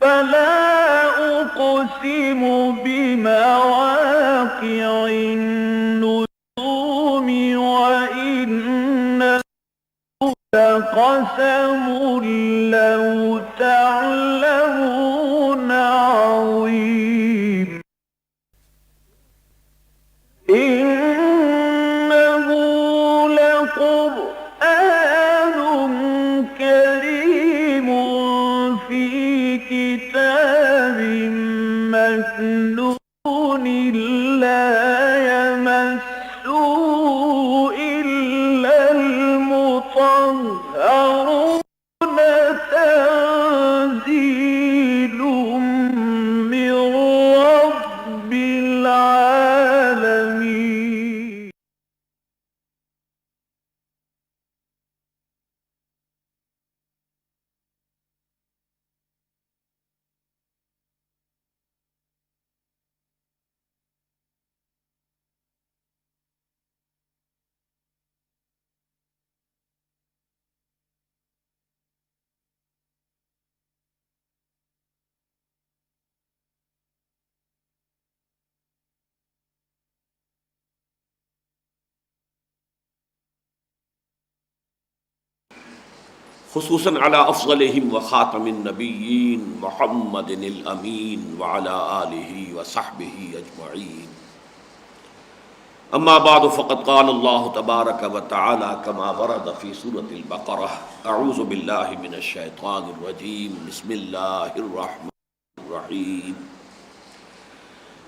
فلا أقسم بمواقع النجوم وإنه لقسم لو تعلمون عظيم إنه لقرآن كريم في كتاب مكنون لا يمسه إلا المطهرون تنزيل من رب العالمين. خصوصاً علی افضلہم وخاتم النبیین محمد الامین وعلی آلہ وصحبہ اجمعین. اما بعد فقد قال اللہ تبارک وتعالی کما ورد فی سورۃ البقرہ اعوذ باللہ من الشیطان الرجیم بسم اللہ الرحمن الرحیم.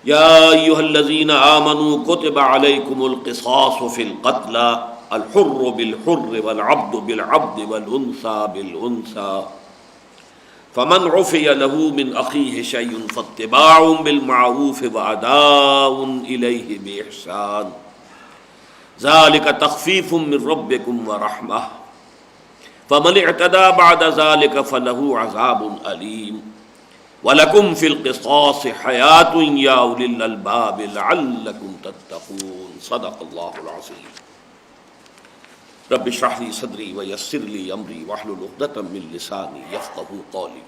یا ایھا الذین آمنوا کتب علیکم القصاص فی القتلی الحر بالحر والعبد بالعبد والانثى بالانثى فمن عفي له من اخيه شيء فاتباع بالمعروف واداء اليه باحسان ذلك تخفيف من ربكم ورحمه فمن اعتدى بعد ذلك فله عذاب اليم ولكم في القصاص حياة يا اولي الالباب لعلكم تتقون. صدق الله العظيم. رب اشرح لي صدري ويسر لي امري واحلل عقدة من لساني يفقهوا قولي.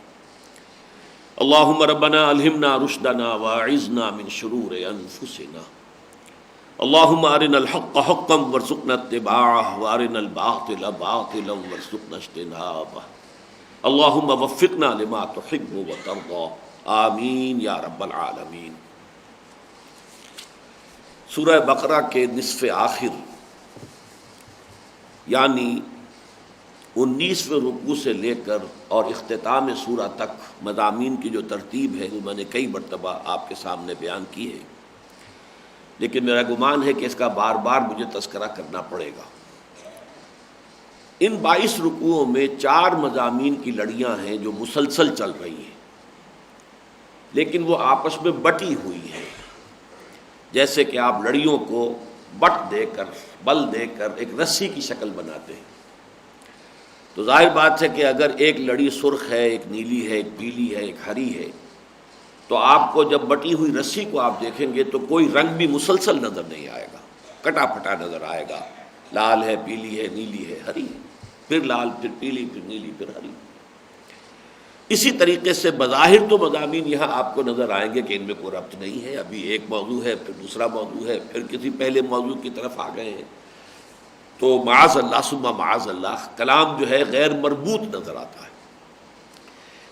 اللهم ربنا الهمنا رشدنا واعذنا من شرور انفسنا. اللهم ارنا الحق حقا وارزقنا اتباعه وارنا الباطل باطلا وارزقنا اجتنابه. اللهم وفقنا لما تحب وترضى. آمین یا رب العالمین. سورہ بقرہ کے نصف آخر یعنی 19ویں رکوع سے لے کر اور اختتام سورہ تک مضامین کی جو ترتیب ہے وہ میں نے کئی مرتبہ آپ کے سامنے بیان کی ہے، لیکن میرا گمان ہے کہ اس کا بار بار مجھے تذکرہ کرنا پڑے گا. ان 22 رکوعوں میں 4 مضامین کی لڑیاں ہیں جو مسلسل چل رہی ہیں، لیکن وہ آپس میں بٹی ہوئی ہیں. جیسے کہ آپ لڑیوں کو بٹ دے کر بل دے کر ایک رسی کی شکل بناتے ہیں، تو ظاہر بات ہے کہ اگر ایک لڑی سرخ ہے، ایک نیلی ہے، ایک پیلی ہے، ایک ہری ہے، تو آپ کو جب بٹی ہوئی رسی کو آپ دیکھیں گے تو کوئی رنگ بھی مسلسل نظر نہیں آئے گا، کٹا پھٹا نظر آئے گا. لال ہے، پیلی ہے، نیلی ہے، ہری ہے، پھر لال، پھر پیلی، پھر نیلی، پھر ہری. اسی طریقے سے بظاہر تو مضامین یہاں آپ کو نظر آئیں گے کہ ان میں کوئی ربط نہیں ہے، ابھی ایک موضوع ہے، پھر دوسرا موضوع ہے، پھر کسی پہلے موضوع کی طرف آ گئے ہیں. تو معاذ اللہ ثم معاذ اللہ کلام جو ہے غیر مربوط نظر آتا ہے.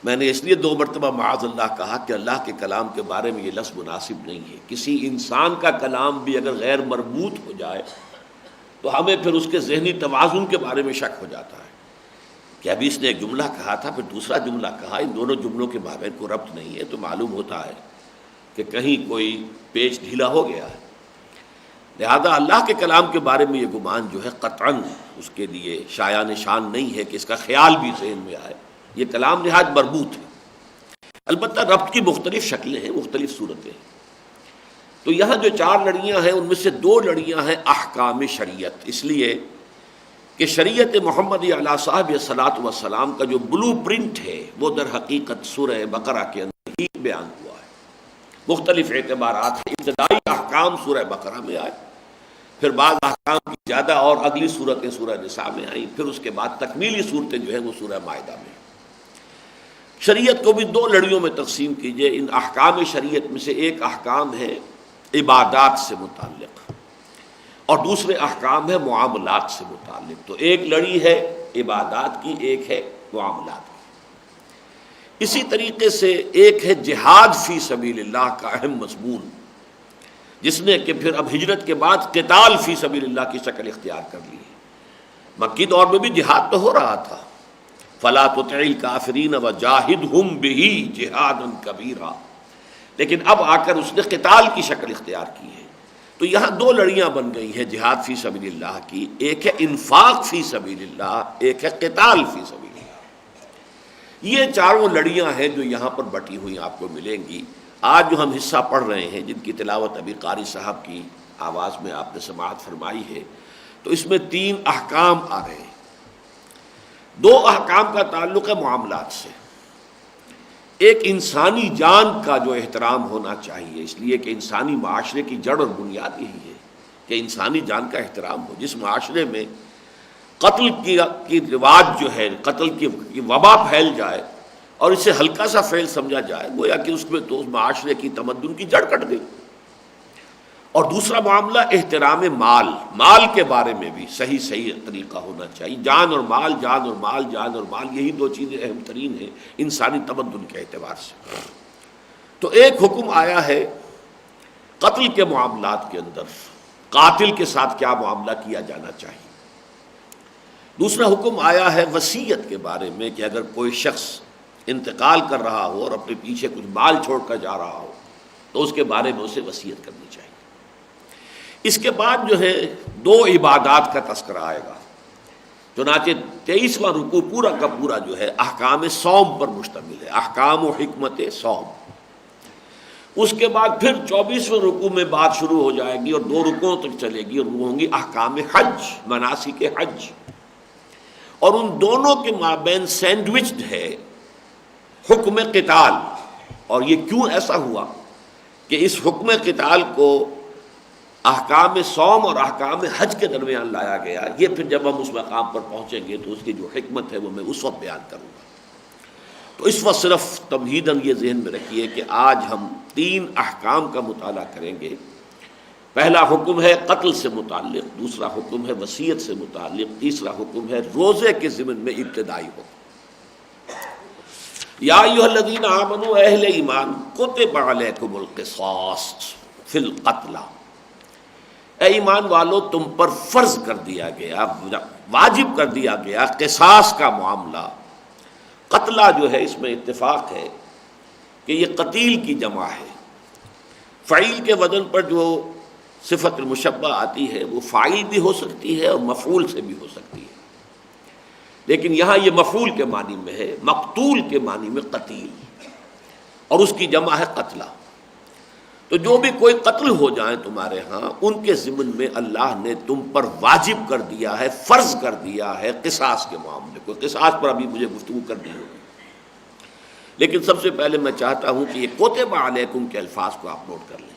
میں نے اس لیے 2 مرتبہ معاذ اللہ کہا کہ اللہ کے کلام کے بارے میں یہ لفظ مناسب نہیں ہے. کسی انسان کا کلام بھی اگر غیر مربوط ہو جائے تو ہمیں پھر اس کے ذہنی توازن کے بارے میں شک ہو جاتا ہے کہ ابھی اس نے ایک جملہ کہا تھا، پھر دوسرا جملہ کہا، ان دونوں جملوں کے مابین کوئی ربط نہیں ہے. تو معلوم ہوتا ہے کہ کہیں کوئی پیچ ڈھیلا ہو گیا ہے. لہذا اللہ کے کلام کے بارے میں یہ گمان جو ہے قطعاً اس کے لیے شایع نشان نہیں ہے کہ اس کا خیال بھی ذہن میں آئے. یہ کلام نہایت مربوط ہے. البتہ ربط کی مختلف شکلیں ہیں، مختلف صورتیں ہیں. تو یہاں جو 4 لڑیاں ہیں ان میں سے 2 لڑیاں ہیں احکام شریعت، اس لیے کہ شریعت محمدی علیہ صاحب صلاۃ والسلام کا جو بلو پرنٹ ہے وہ در حقیقت سورہ بقرہ کے اندر ہی بیان ہوا ہے. مختلف اعتبارات ہیں. ابتدائی احکام سورہ بقرہ میں آئے، پھر بعض احکام کی زیادہ اور اگلی صورتیں سورہ نساء میں آئیں، پھر اس کے بعد تکمیلی صورتیں جو ہیں وہ سورہ مائدہ میں. شریعت کو بھی دو لڑیوں میں تقسیم کیجئے. ان احکام شریعت میں سے ایک احکام ہے عبادات سے متعلق اور دوسرے احکام ہے معاملات سے متعلق. تو ایک لڑی ہے عبادات کی، ایک ہے معاملات کی. اسی طریقے سے ایک ہے جہاد فی سبیل اللہ کا اہم مضمون، جس نے کہ پھر اب ہجرت کے بعد قتال فی سبیل اللہ کی شکل اختیار کر لی ہے. مکی دور میں بھی جہاد تو ہو رہا تھا، فلا تطع الکافرین وجاہدہم بہ جہادا کبیرا، لیکن اب آ کر اس نے قتال کی شکل اختیار کی ہے. تو یہاں دو لڑیاں بن گئی ہیں جہاد فی سبیل اللہ کی، ایک ہے انفاق فی سبیل اللہ، ایک ہے قتال فی سبیل اللہ. یہ چاروں لڑیاں ہیں جو یہاں پر بٹی ہوئی آپ کو ملیں گی. آج جو ہم حصہ پڑھ رہے ہیں، جن کی تلاوت ابھی قاری صاحب کی آواز میں آپ نے سماعت فرمائی ہے، تو اس میں 3 احکام آ رہے ہیں. 2 احکام کا تعلق ہے معاملات سے. ایک انسانی جان کا جو احترام ہونا چاہیے، اس لیے کہ انسانی معاشرے کی جڑ اور بنیاد یہی ہے کہ انسانی جان کا احترام ہو. جس معاشرے میں قتل کی رواج جو ہے، قتل کی وبا پھیل جائے اور اسے ہلکا سا فعل سمجھا جائے، گویا کہ اس میں تو اس معاشرے کی تمدن کی جڑ کٹ گئی. اور دوسرا معاملہ احترام مال کے بارے میں بھی صحیح طریقہ ہونا چاہیے. جان اور مال، جان اور مال، جان اور مال، یہی 2 چیزیں اہم ترین ہیں انسانی تمدن کے اعتبار سے. تو ایک حکم آیا ہے قتل کے معاملات کے اندر، قاتل کے ساتھ کیا معاملہ کیا جانا چاہیے. دوسرا حکم آیا ہے وصیت کے بارے میں کہ اگر کوئی شخص انتقال کر رہا ہو اور اپنے پیچھے کچھ مال چھوڑ کر جا رہا ہو تو اس کے بارے میں اسے وصیت کرنی چاہیے. اس کے بعد جو ہے 2 عبادات کا تذکرہ آئے گا. چنانچہ 23واں رکوع پورا کا پورا جو ہے احکام صوم پر مشتمل ہے، احکام و حکمت صوم. اس کے بعد پھر 24ویں رکوع میں بات شروع ہو جائے گی اور 2 رکوعوں تک چلے گی، اور وہ ہوں گی احکام حج، مناسک حج. اور ان دونوں کے مابین سینڈوچڈ ہے حکم قتال. اور یہ کیوں ایسا ہوا کہ اس حکم قتال کو احکام صوم اور احکام حج کے درمیان لایا گیا؟ یہ پھر جب ہم اس مقام پر پہنچیں گے تو اس کی جو حکمت ہے وہ میں اس وقت بیان کروں گا. تو اس وقت صرف تمہیداً یہ ذہن میں رکھیے کہ آج ہم 3 احکام کا مطالعہ کریں گے. پہلا حکم ہے قتل سے متعلق، دوسرا حکم ہے وصیت سے متعلق، تیسرا حکم ہے روزے کے ضمن میں ابتدائی حکم. یا ایھا الذین آمنوا، اہل ایمان، کتب علیکم القصاص فی القتلی، اے ایمان والو تم پر فرض کر دیا گیا، واجب کر دیا گیا قصاص کا معاملہ. قتلہ جو ہے اس میں اتفاق ہے کہ یہ قتیل کی جمع ہے. فعیل کے وزن پر جو صفت المشبہ آتی ہے وہ فاعل بھی ہو سکتی ہے اور مفعول سے بھی ہو سکتی ہے، لیکن یہاں یہ مفعول کے معنی میں ہے، مقتول کے معنی میں قتیل، اور اس کی جمع ہے قتلہ. تو جو بھی کوئی قتل ہو جائیں تمہارے ہاں، ان کے ضمن میں اللہ نے تم پر واجب کر دیا ہے، فرض کر دیا ہے قصاص کے معاملے کو. قصاص پر ابھی مجھے گفتگو کرنی ہوگی، لیکن سب سے پہلے میں چاہتا ہوں کہ یہ کتب علیکم کے الفاظ کو آپ نوٹ کر لیں،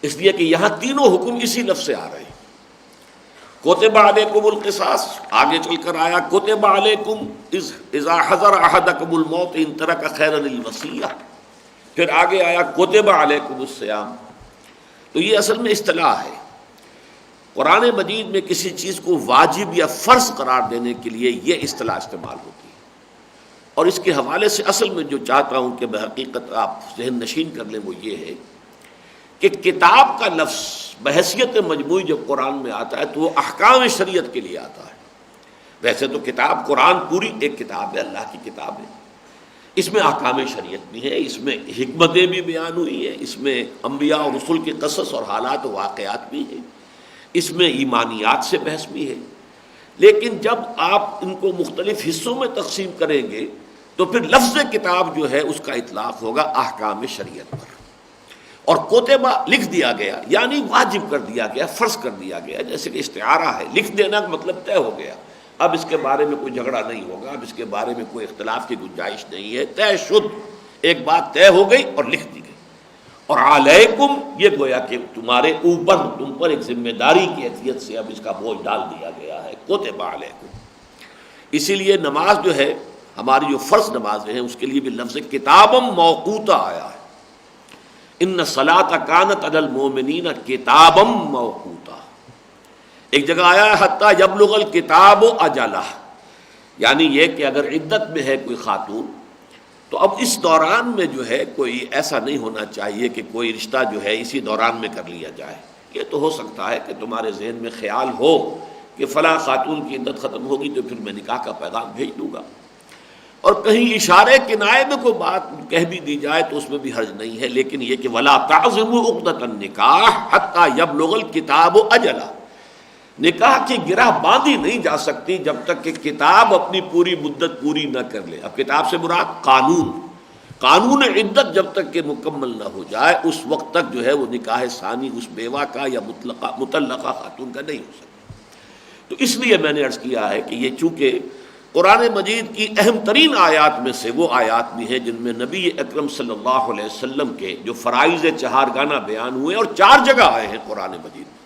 اس لیے کہ یہاں تینوں حکم اسی لفظ سے آ رہے ہیں. کتب علیکم القصاص، آگے چل کر آیا کتب علیکم اذا حضر احدکم الموت ان ترک خیرا الوصیہ، پھر آگے آیا کتب علیکم الصیام. تو یہ اصل میں اصطلاح ہے. قرآن مجید میں کسی چیز کو واجب یا فرض قرار دینے کے لیے یہ اصطلاح استعمال ہوتی ہے. اور اس کے حوالے سے اصل میں جو چاہتا ہوں کہ بحقیقت آپ ذہن نشین کر لیں وہ یہ ہے کہ کتاب کا لفظ بحیثیت مجموعی جب قرآن میں آتا ہے تو وہ احکام شریعت کے لیے آتا ہے. ویسے تو کتاب قرآن پوری ایک کتاب ہے، اللہ کی کتاب ہے، اس میں احکام شریعت بھی ہے، اس میں حکمتیں بھی بیان ہوئی ہیں، اس میں انبیاء اور رسول کے قصص اور حالات و واقعات بھی ہیں، اس میں ایمانیات سے بحث بھی ہے. لیکن جب آپ ان کو مختلف حصوں میں تقسیم کریں گے تو پھر لفظ کتاب جو ہے اس کا اطلاق ہوگا احکام شریعت پر. اور کوتبہ لکھ دیا گیا یعنی واجب کر دیا گیا، فرض کر دیا گیا. جیسے کہ استعارہ ہے، لکھ دینا کا مطلب طے ہو گیا، اب اس کے بارے میں کوئی جھگڑا نہیں ہوگا، اب اس کے بارے میں کوئی اختلاف کی گنجائش نہیں ہے، طے شد، ایک بات طے ہو گئی اور لکھ دی گئی. اور علیکم یہ گویا کہ تمہارے اوپر، تم پر ایک ذمہ داری کی حیثیت سے اب اس کا بوجھ ڈال دیا گیا ہے، کتب علیکم. اسی لیے نماز جو ہے ہماری جو فرض نمازیں ہیں اس کے لیے بھی لفظ کتابم موقوتا آیا ہے، ان الصلاۃ کانت علی المؤمنین کتابم موقوتا۔ ایک جگہ آیا ہے حتی یبلغ الکتاب اجلہ، یعنی یہ کہ اگر عدت میں ہے کوئی خاتون تو اب اس دوران میں جو ہے کوئی ایسا نہیں ہونا چاہیے کہ کوئی رشتہ جو ہے اسی دوران میں کر لیا جائے۔ یہ تو ہو سکتا ہے کہ تمہارے ذہن میں خیال ہو کہ فلاں خاتون کی عدت ختم ہوگی تو پھر میں نکاح کا پیغام بھیج دوں گا، اور کہیں اشارے کنائے میں کوئی بات کہہ بھی دی جائے تو اس میں بھی حرج نہیں ہے، لیکن یہ کہ ولا تعزموا عقدۃ النکاح حتی یبلغ الکتاب اجلہ، نکاح کی گرہ باندھی نہیں جا سکتی جب تک کہ کتاب اپنی پوری مدت پوری نہ کر لے۔ اب کتاب سے مراد قانون عدت جب تک کہ مکمل نہ ہو جائے اس وقت تک جو ہے وہ نکاح ثانی اس بیوہ کا یا مطلقہ خاتون کا نہیں ہو سکتا۔ تو اس لیے میں نے عرض کیا ہے کہ یہ چونکہ قرآن مجید کی اہم ترین آیات میں سے وہ آیات بھی ہیں جن میں نبی اکرم صلی اللہ علیہ وسلم کے جو فرائض چہارگانہ بیان ہوئے اور 4 جگہ آئے ہیں قرآن مجید میں۔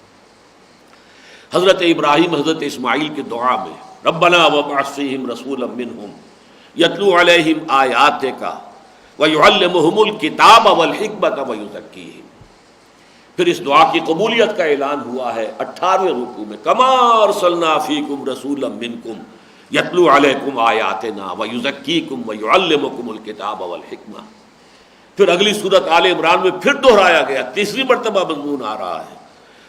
حضرت ابراہیم حضرت اسماعیل کی دعا میں ربنا وابعث فیہم رسولا منہم یتلو علیہم آیاتک ویعلمہم الکتاب والحکمۃ ویزکیہم، پھر اس دعا کی قبولیت کا اعلان ہوا ہے 18ویں رکوع میں کما ارسلنا فیکم رسولا منکم یتلو علیکم آیاتنا ویزکیکم ویعلمکم الکتاب والحکمہ۔ پھر اگلی سورۃ آل عمران میں پھر دہرایا گیا، تیسری مرتبہ مضمون آ رہا ہے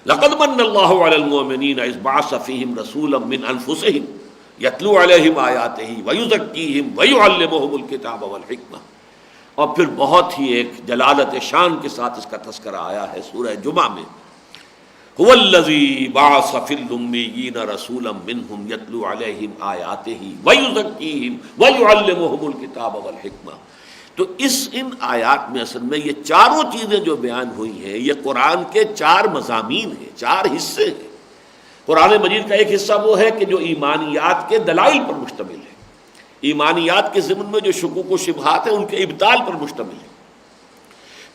لقد من اللہ علی المؤمنین اذ بعث فیہم رسولا من انفسہم یتلو علیہم آیاتہ ویزکیہم ویعلمہم الکتاب والحکمہ۔ اور پھر بہت ہی ایک جلالت شان کے ساتھ اس کا تذکرہ آیا ہے سورہ جمعہ میں، هو الذی بعث فی الامیین رسولا منہم یتلو علیہم آیاتہ ویزکیہم ویعلمہم الکتاب والحکمہ۔ تو ان آیات میں اصل میں یہ چاروں چیزیں جو بیان ہوئی ہیں یہ قرآن کے 4 مضامین ہیں، 4 حصے ہیں۔ قرآن مجید کا ایک حصہ وہ ہے کہ جو ایمانیات کے دلائل پر مشتمل ہے، ایمانیات کے ضمن میں جو شکوک و شبہات ہیں ان کے ابطال پر مشتمل ہے۔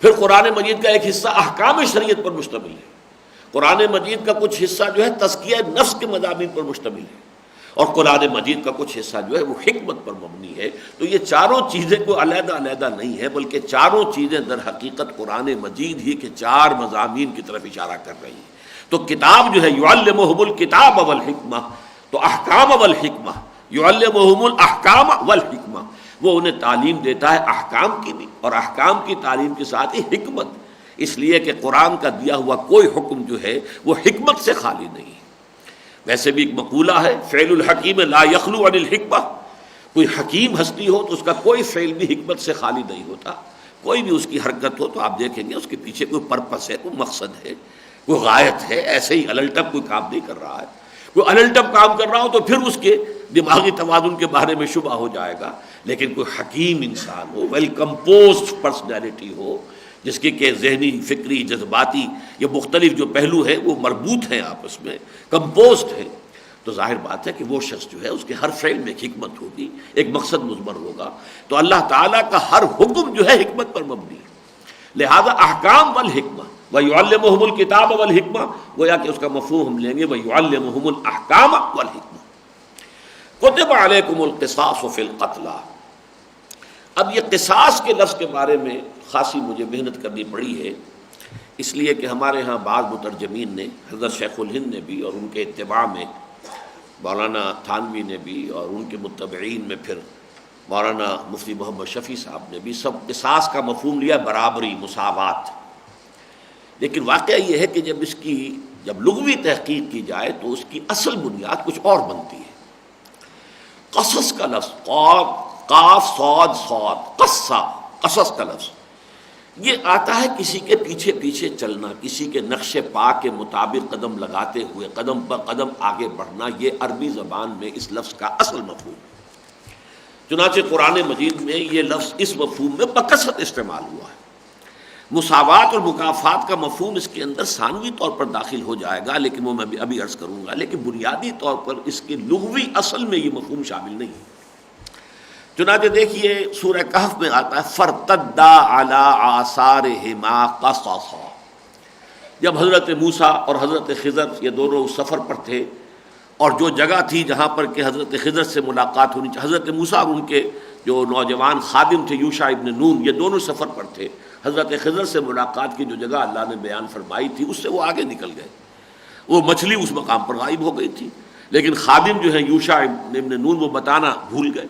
پھر قرآن مجید کا ایک حصہ احکام شریعت پر مشتمل ہے، قرآن مجید کا کچھ حصہ جو ہے تزکیہ نفس کے مضامین پر مشتمل ہے، اور قرآن مجید کا کچھ حصہ جو ہے وہ حکمت پر مبنی ہے۔ تو یہ چاروں چیزیں کوئی علیحدہ علیحدہ نہیں ہے، بلکہ چاروں چیزیں در حقیقت قرآن مجید ہی کے 4 مضامین کی طرف اشارہ کر رہی ہیں۔ تو کتاب جو ہے یعلمہم الکتاب والحکمہ، تو احکام والحکمہ، یعلمہم الاحکام والحکمہ، وہ انہیں تعلیم دیتا ہے احکام کی بھی، اور احکام کی تعلیم کے ساتھ ہی حکمت، اس لیے کہ قرآن کا دیا ہوا کوئی حکم جو ہے وہ حکمت سے خالی نہیں ہے۔ ویسے بھی ایک مقولہ ہے فعل الحکیم لا یخلو عن الحکمہ، کوئی حکیم ہستی ہو تو اس کا کوئی فعل بھی حکمت سے خالی نہیں ہوتا، کوئی بھی اس کی حرکت ہو تو آپ دیکھیں گے اس کے پیچھے کوئی پرپس ہے، کوئی مقصد ہے، کوئی غایت ہے، ایسے ہی الٹپ کوئی کام نہیں کر رہا ہے۔ کوئی الٹپ کام کر رہا ہو تو پھر اس کے دماغی توازن کے بارے میں شبہ ہو جائے گا، لیکن کوئی حکیم انسان ہو، ویل کمپوزڈ پرسنالٹی ہو، جس کی کہ ذہنی، فکری، جذباتی یہ مختلف جو پہلو ہیں وہ مربوط ہیں آپس میں، کمپوزڈ ہیں، تو ظاہر بات ہے کہ وہ شخص جو ہے اس کے ہر فعل میں ایک حکمت ہوگی، ایک مقصد مضمر ہوگا۔ تو اللہ تعالیٰ کا ہر حکم جو ہے حکمت پر مبنی ہے، لہذا احکام والحکمہ وَيُعَلِّمُهُمُ الْكِتَابَ وَالْحِکْمَةَ، گویا کہ اس کا مفہوم ہم لیں گے وَيُعَلِّمُهُمُ الْأَحْکَامَ وَالْحِکْمَةَ۔ كُتِبَ عَلَيْكُمُ الْقِصَاصُ فِي الْقَتْلَى۔ اب یہ قصاص کے لفظ کے بارے میں خاصی مجھے محنت کرنی پڑی ہے، اس لیے کہ ہمارے ہاں بعض مترجمین نے، حضرت شیخ الہند نے بھی اور ان کے اتباع میں مولانا تھانوی نے بھی، اور ان کے متبعین میں پھر مولانا مفتی محمد شفیع صاحب نے بھی، سب قصاص کا مفہوم لیا برابری، مساوات۔ لیکن واقعہ یہ ہے کہ جب لغوی تحقیق کی جائے تو اس کی اصل بنیاد کچھ اور بنتی ہے۔ قصص کا لفظ، قاف صاد صاد، قصص کا لفظ یہ آتا ہے کسی کے پیچھے پیچھے چلنا، کسی کے نقش پا کے مطابق قدم لگاتے ہوئے قدم پر قدم آگے بڑھنا، یہ عربی زبان میں اس لفظ کا اصل مفہوم ہے۔ چنانچہ قرآن مجید میں یہ لفظ اس مفہوم میں بکثرت استعمال ہوا ہے۔ مساوات اور مکافات کا مفہوم اس کے اندر ثانوی طور پر داخل ہو جائے گا، لیکن وہ میں ابھی عرض کروں گا، لیکن بنیادی طور پر اس کی لغوی اصل میں یہ مفہوم شامل نہیں ہے۔ چنانچہ دیکھیے سورہ کہف میں آتا ہے فَارْتَدَّا عَلَىٰ آثَارِهِمَا قَصَصًا۔ جب حضرت موسیٰ اور حضرت خضر یہ دونوں سفر پر تھے اور جو جگہ تھی جہاں پر کہ حضرت خضر سے ملاقات ہونی چاہیے، حضرت موسیٰ اور ان کے جو نوجوان خادم تھے یوشع ابن نون، یہ دونوں سفر پر تھے، حضرت خضر سے ملاقات کی جو جگہ اللہ نے بیان فرمائی تھی اس سے وہ آگے نکل گئے، وہ مچھلی اس مقام پر غائب ہو گئی تھی، لیکن خادم جو ہیں یوشع ابن نون وہ بتانا بھول گئے۔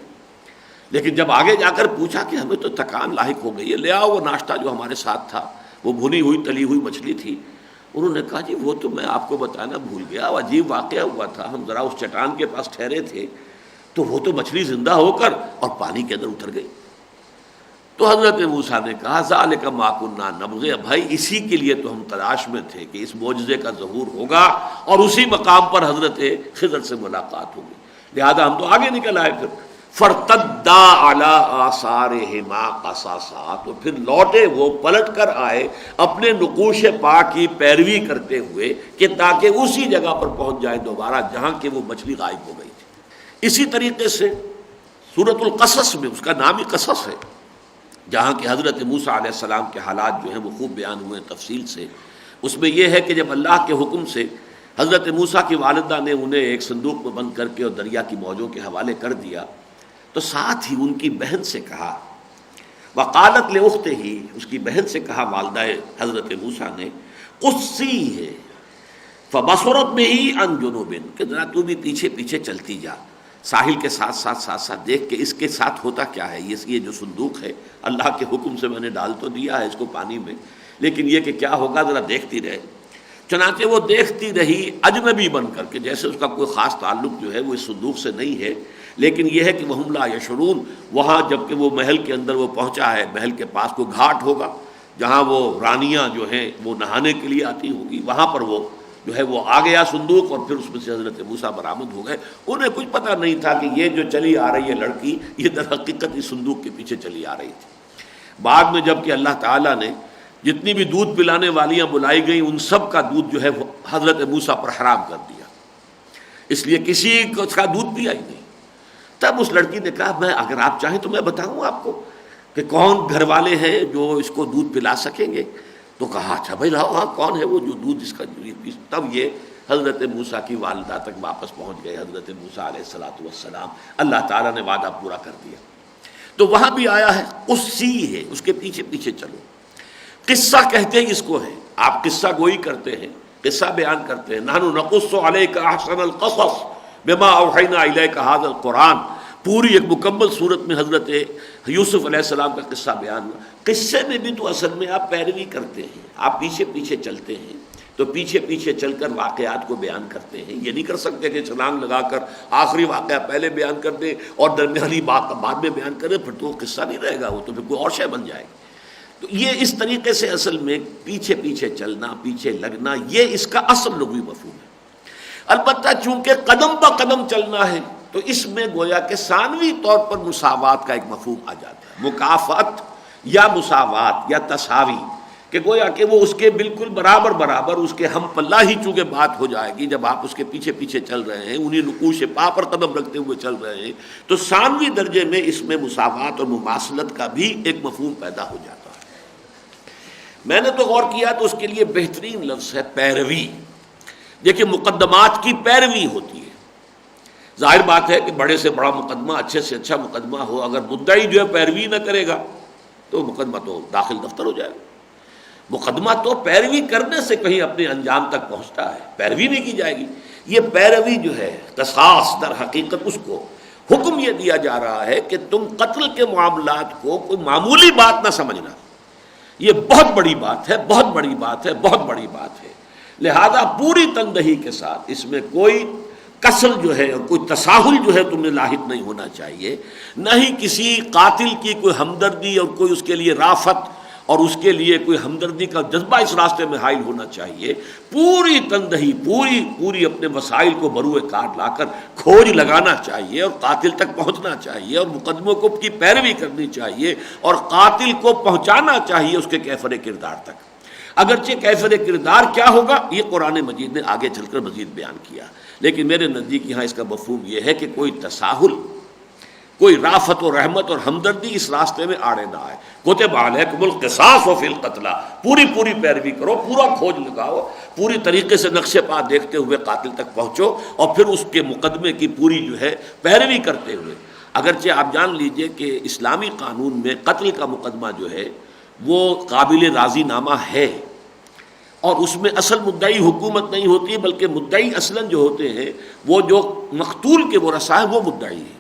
لیکن جب آگے جا کر پوچھا کہ ہمیں تو تکان لاحق ہو گئی ہے، لے آؤ وہ ناشتہ جو ہمارے ساتھ تھا، وہ بھنی ہوئی تلی ہوئی مچھلی تھی، انہوں نے کہا جی وہ تو میں آپ کو بتانا بھول گیا، عجیب واقعہ ہوا تھا، ہم ذرا اس چٹان کے پاس ٹھہرے تھے تو وہ تو مچھلی زندہ ہو کر اور پانی کے اندر اتر گئی۔ تو حضرت موسیٰ نے کہا ذالک ما کنا نبغی، بھائی اسی کے لیے تو ہم تلاش میں تھے کہ اس معجزے کا ظہور ہوگا اور اسی مقام پر حضرت خضر سے ملاقات ہوگی، لہذا ہم تو آگے نکل آئے۔ پھر فرتدا علی آثارہما قصصا، تو پھر لوٹے وہ، پلٹ کر آئے اپنے نقوش پا کی پیروی کرتے ہوئے کہ تاکہ اسی جگہ پر پہنچ جائے دوبارہ جہاں کہ وہ مچھلی غائب ہو گئی تھی۔ اسی طریقے سے سورۃ القصص میں، اس کا نام ہی قصص ہے، جہاں کہ حضرت موسیٰ علیہ السلام کے حالات جو ہیں وہ خوب بیان ہوئے تفصیل سے۔ اس میں یہ ہے کہ جب اللہ کے حکم سے حضرت موسیٰ کی والدہ نے انہیں ایک صندوق میں بند کر کے اور دریا کی موجوں کے حوالے کر دیا، تو ساتھ ہی ان کی بہن سے کہا، وقالت لأختہ، اس کی بہن سے کہا والدہ حضرت موسیٰ نے، قصیہ فبصرت بہ عن جنوب، کہ ذرا تو بھی پیچھے پیچھے چلتی جا، ساحل کے ساتھ ساتھ دیکھ کہ اس کے ساتھ ہوتا کیا ہے، یہ جو صندوق ہے اللہ کے حکم سے میں نے ڈال تو دیا ہے اس کو پانی میں، لیکن یہ کہ کیا ہوگا ذرا دیکھتی رہے۔ چنانچہ وہ دیکھتی رہی اجنبی بن کر کے، جیسے اس کا کوئی خاص تعلق جو ہے وہ اس صندوق سے نہیں ہے، لیکن یہ ہے کہ وہم لا یشعرون، وہاں جب کہ وہ محل کے اندر وہ پہنچا ہے، محل کے پاس کوئی گھاٹ ہوگا جہاں وہ رانیاں جو ہیں وہ نہانے کے لیے آتی ہوں گی، وہاں پر وہ جو ہے وہ آ گیا صندوق، اور پھر اس میں سے حضرت موسیٰ برآمد ہو گئے۔ انہیں کچھ پتہ نہیں تھا کہ یہ جو چلی آ رہی ہے لڑکی، یہ در حقیقت اس صندوق کے پیچھے چلی آ رہی تھی۔ بعد میں جب کہ اللہ تعالیٰ نے جتنی بھی دودھ پلانے والیاں بلائی گئیں ان سب کا دودھ جو ہے وہ حضرت موسیٰ پر حرام کر دیا، اس لیے کسی کو اس کا دودھ پیا ہی نہیں۔ تب اس لڑکی نے کہا میں اگر آپ چاہیں تو میں بتاؤں آپ کو کہ کون گھر والے ہیں جو اس کو دودھ پلا سکیں گے؟ تو کہا اچھا بھائی لاؤ، ہاں کون ہے وہ جو دودھ اس کا۔ تب یہ حضرت موسیٰ کی والدہ تک واپس پہنچ گئے حضرت موسیٰ علیہ السلام، اللہ تعالیٰ نے وعدہ پورا کر دیا۔ تو وہاں بھی آیا ہے قصی ہے، اس کے پیچھے پیچھے چلو۔ قصہ کہتے ہیں اس کو ہے، آپ قصہ گوئی کرتے ہیں، قصہ بیان کرتے ہیں، نحن نقص علیک احسن القصص بما اوحینا الیک ھذا القرآن، پوری ایک مکمل صورت میں حضرت یوسف علیہ السلام کا قصہ بیان ہوا۔ قصے میں بھی تو اصل میں آپ پیروی کرتے ہیں، آپ پیچھے پیچھے چلتے ہیں، تو پیچھے پیچھے چل کر واقعات کو بیان کرتے ہیں۔ یہ نہیں کر سکتے کہ چھلانگ لگا کر آخری واقعہ پہلے بیان کر دیں اور درمیانی بات بعد میں بیان کریں، پھر تو وہ قصہ نہیں رہے گا، وہ تو پھر کوئی اور شے بن جائے گی۔ تو یہ اس طریقے سے اصل میں پیچھے پیچھے چلنا، پیچھے لگنا، یہ اس کا اصل لغوی مفہوم ہے۔ البتہ چونکہ قدم بہ قدم چلنا ہے تو اس میں گویا کہ ثانوی طور پر مساوات کا ایک مفہوم آ جاتا ہے، مکافات یا مساوات یا تساوی، کہ گویا کہ وہ اس کے بالکل برابر اس کے ہم پلہ ہی چونکہ بات ہو جائے گی جب آپ اس کے پیچھے پیچھے چل رہے ہیں، انہیں نقوش پا پر قدم رکھتے ہوئے چل رہے ہیں، تو ثانوی درجے میں اس میں مساوات اور مماثلت کا بھی ایک مفہوم پیدا ہو جاتا ہے۔ میں نے تو غور کیا تو اس کے لیے بہترین لفظ ہے پیروی۔ دیکھیں مقدمات کی پیروی ہوتی ہے، ظاہر بات ہے کہ بڑے سے بڑا مقدمہ، اچھے سے اچھا مقدمہ ہو، اگر مدعی جو ہے پیروی نہ کرے گا تو مقدمہ تو داخل دفتر ہو جائے گا۔ مقدمہ تو پیروی کرنے سے کہیں اپنے انجام تک پہنچتا ہے، پیروی نہیں کی جائے گی۔ یہ پیروی جو ہے قصاص، در حقیقت اس کو حکم یہ دیا جا رہا ہے کہ تم قتل کے معاملات کو کوئی معمولی بات نہ سمجھنا، یہ بہت بڑی بات ہے، بہت بڑی بات ہے، بہت بڑی بات ہے، لہذا پوری تندہی کے ساتھ اس میں کوئی کسل جو ہے اور کوئی تساہل جو ہے تم نے لاحق نہیں ہونا چاہیے، نہ ہی کسی قاتل کی کوئی ہمدردی اور کوئی اس کے لیے رافت اور اس کے لیے کوئی ہمدردی کا جذبہ اس راستے میں حائل ہونا چاہیے۔ پوری تندہی، پوری اپنے وسائل کو بروئے کار لا کر کھوج لگانا چاہیے اور قاتل تک پہنچنا چاہیے اور مقدموں کو کی پیروی کرنی چاہیے اور قاتل کو پہنچانا چاہیے اس کے کیفر کردار تک۔ اگرچہ کیفر کردار کیا ہوگا یہ قرآن مجید نے آگے چل کر مزید بیان کیا، لیکن میرے نزدیک یہاں اس کا مفہوم یہ ہے کہ کوئی تساہل، کوئی رافت و رحمت اور ہمدردی اس راستے میں آڑے نہ آئے. کتب علیکم القصاص فی القتلی، پوری پیروی کرو، پورا کھوج لگاؤ، پوری طریقے سے نقش پا دیکھتے ہوئے قاتل تک پہنچو، اور پھر اس کے مقدمے کی پوری جو ہے پیروی کرتے ہوئے. اگرچہ آپ جان لیجئے کہ اسلامی قانون میں قتل کا مقدمہ جو ہے وہ قابل راضی نامہ ہے، اور اس میں اصل مدعی حکومت نہیں ہوتی بلکہ مدعی اصلاً جو ہوتے ہیں وہ جو مقتول کے ورثاء ہیں وہ مدعی ہیں.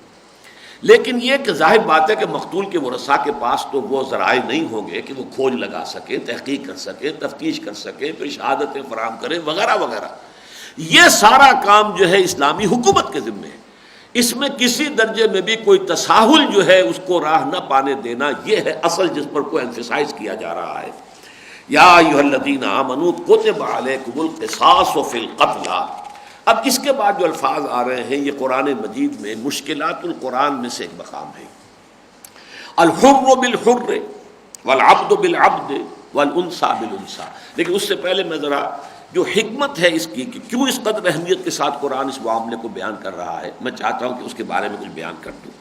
لیکن یہ کہ ظاہر بات ہے کہ مقتول کے ورثاء کے پاس تو وہ ذرائع نہیں ہوں گے کہ وہ کھوج لگا سکیں، تحقیق کر سکیں، تفتیش کر سکیں، پھر شہادتیں فراہم کریں وغیرہ وغیرہ. یہ سارا کام جو ہے اسلامی حکومت کے ذمہ ہے. اس میں کسی درجے میں بھی کوئی تساہل جو ہے اس کو راہ نہ پانے دینا، یہ ہے اصل جس پر کو ایمفیسائز کیا جا رہا ہے. یا ایھا الذین آمنوا کتب علیکم القصاص فی القتلی. اب اس کے بعد جو الفاظ آ رہے ہیں یہ قرآن مجید میں مشکلات القرآن میں سے ایک مقام ہے. الحر بالحر والعبد بالعبد والانثى بالانثى. لیکن اس سے پہلے میں ذرا جو حکمت ہے اس کی کہ کیوں اس قدر اہمیت کے ساتھ قرآن اس معاملے کو بیان کر رہا ہے، میں چاہتا ہوں کہ اس کے بارے میں کچھ بیان کر دوں.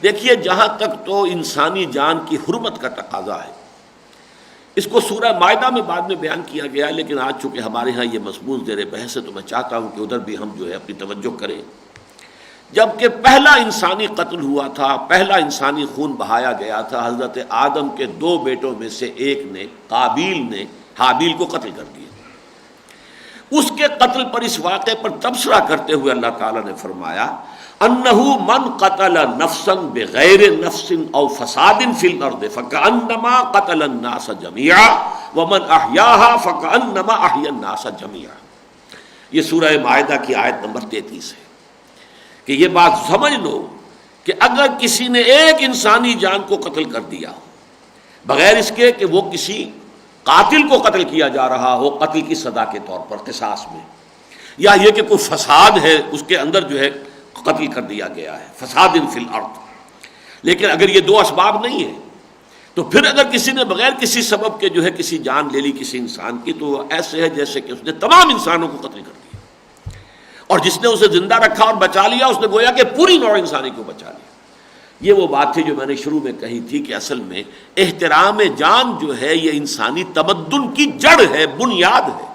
دیکھیے، جہاں تک تو انسانی جان کی حرمت کا تقاضا ہے، اس کو سورہ مائدہ میں بعد میں بیان کیا گیا، لیکن آج چونکہ ہمارے ہاں یہ مضمون زیر بحث ہے تو میں چاہتا ہوں کہ ادھر بھی ہم جو ہے اپنی توجہ کریں. جب کہ پہلا انسانی قتل ہوا تھا، پہلا انسانی خون بہایا گیا تھا، حضرت آدم کے 2 بیٹوں میں سے ایک نے، قابیل نے، حابیل کو قتل کر دیا. اس کے قتل پر، اس واقعے پر تبصرہ کرتے ہوئے اللہ تعالیٰ نے فرمایا انہ من قتل نفسا بغیر نفس او فساد فی الارض فکأنما قتل الناس جميعا ومن احیاها فکأنما احیا الناس جميعا. یہ سورہ مائدہ کی آیت نمبر 33 ہے کہ یہ بات سمجھ لو کہ اگر کسی نے ایک انسانی جان کو قتل کر دیا بغیر اس کے کہ وہ کسی قاتل کو قتل کیا جا رہا ہو قتل کی سزا کے طور پر قصاص میں، یا یہ کہ کوئی فساد ہے اس کے اندر جو ہے قتل کر دیا گیا ہے، فساد فی الارض. لیکن اگر یہ 2 اسباب نہیں ہیں تو پھر اگر کسی نے بغیر کسی سبب کے جو ہے کسی جان لے لی کسی انسان کی، تو ایسے ہے جیسے کہ اس نے تمام انسانوں کو قتل کر دیا، اور جس نے اسے زندہ رکھا اور بچا لیا اس نے گویا کہ پوری نوع انسانی کو بچا لیا. یہ وہ بات تھی جو میں نے شروع میں کہی تھی کہ اصل میں احترام جان جو ہے یہ انسانی تمدن کی جڑ ہے، بنیاد ہے.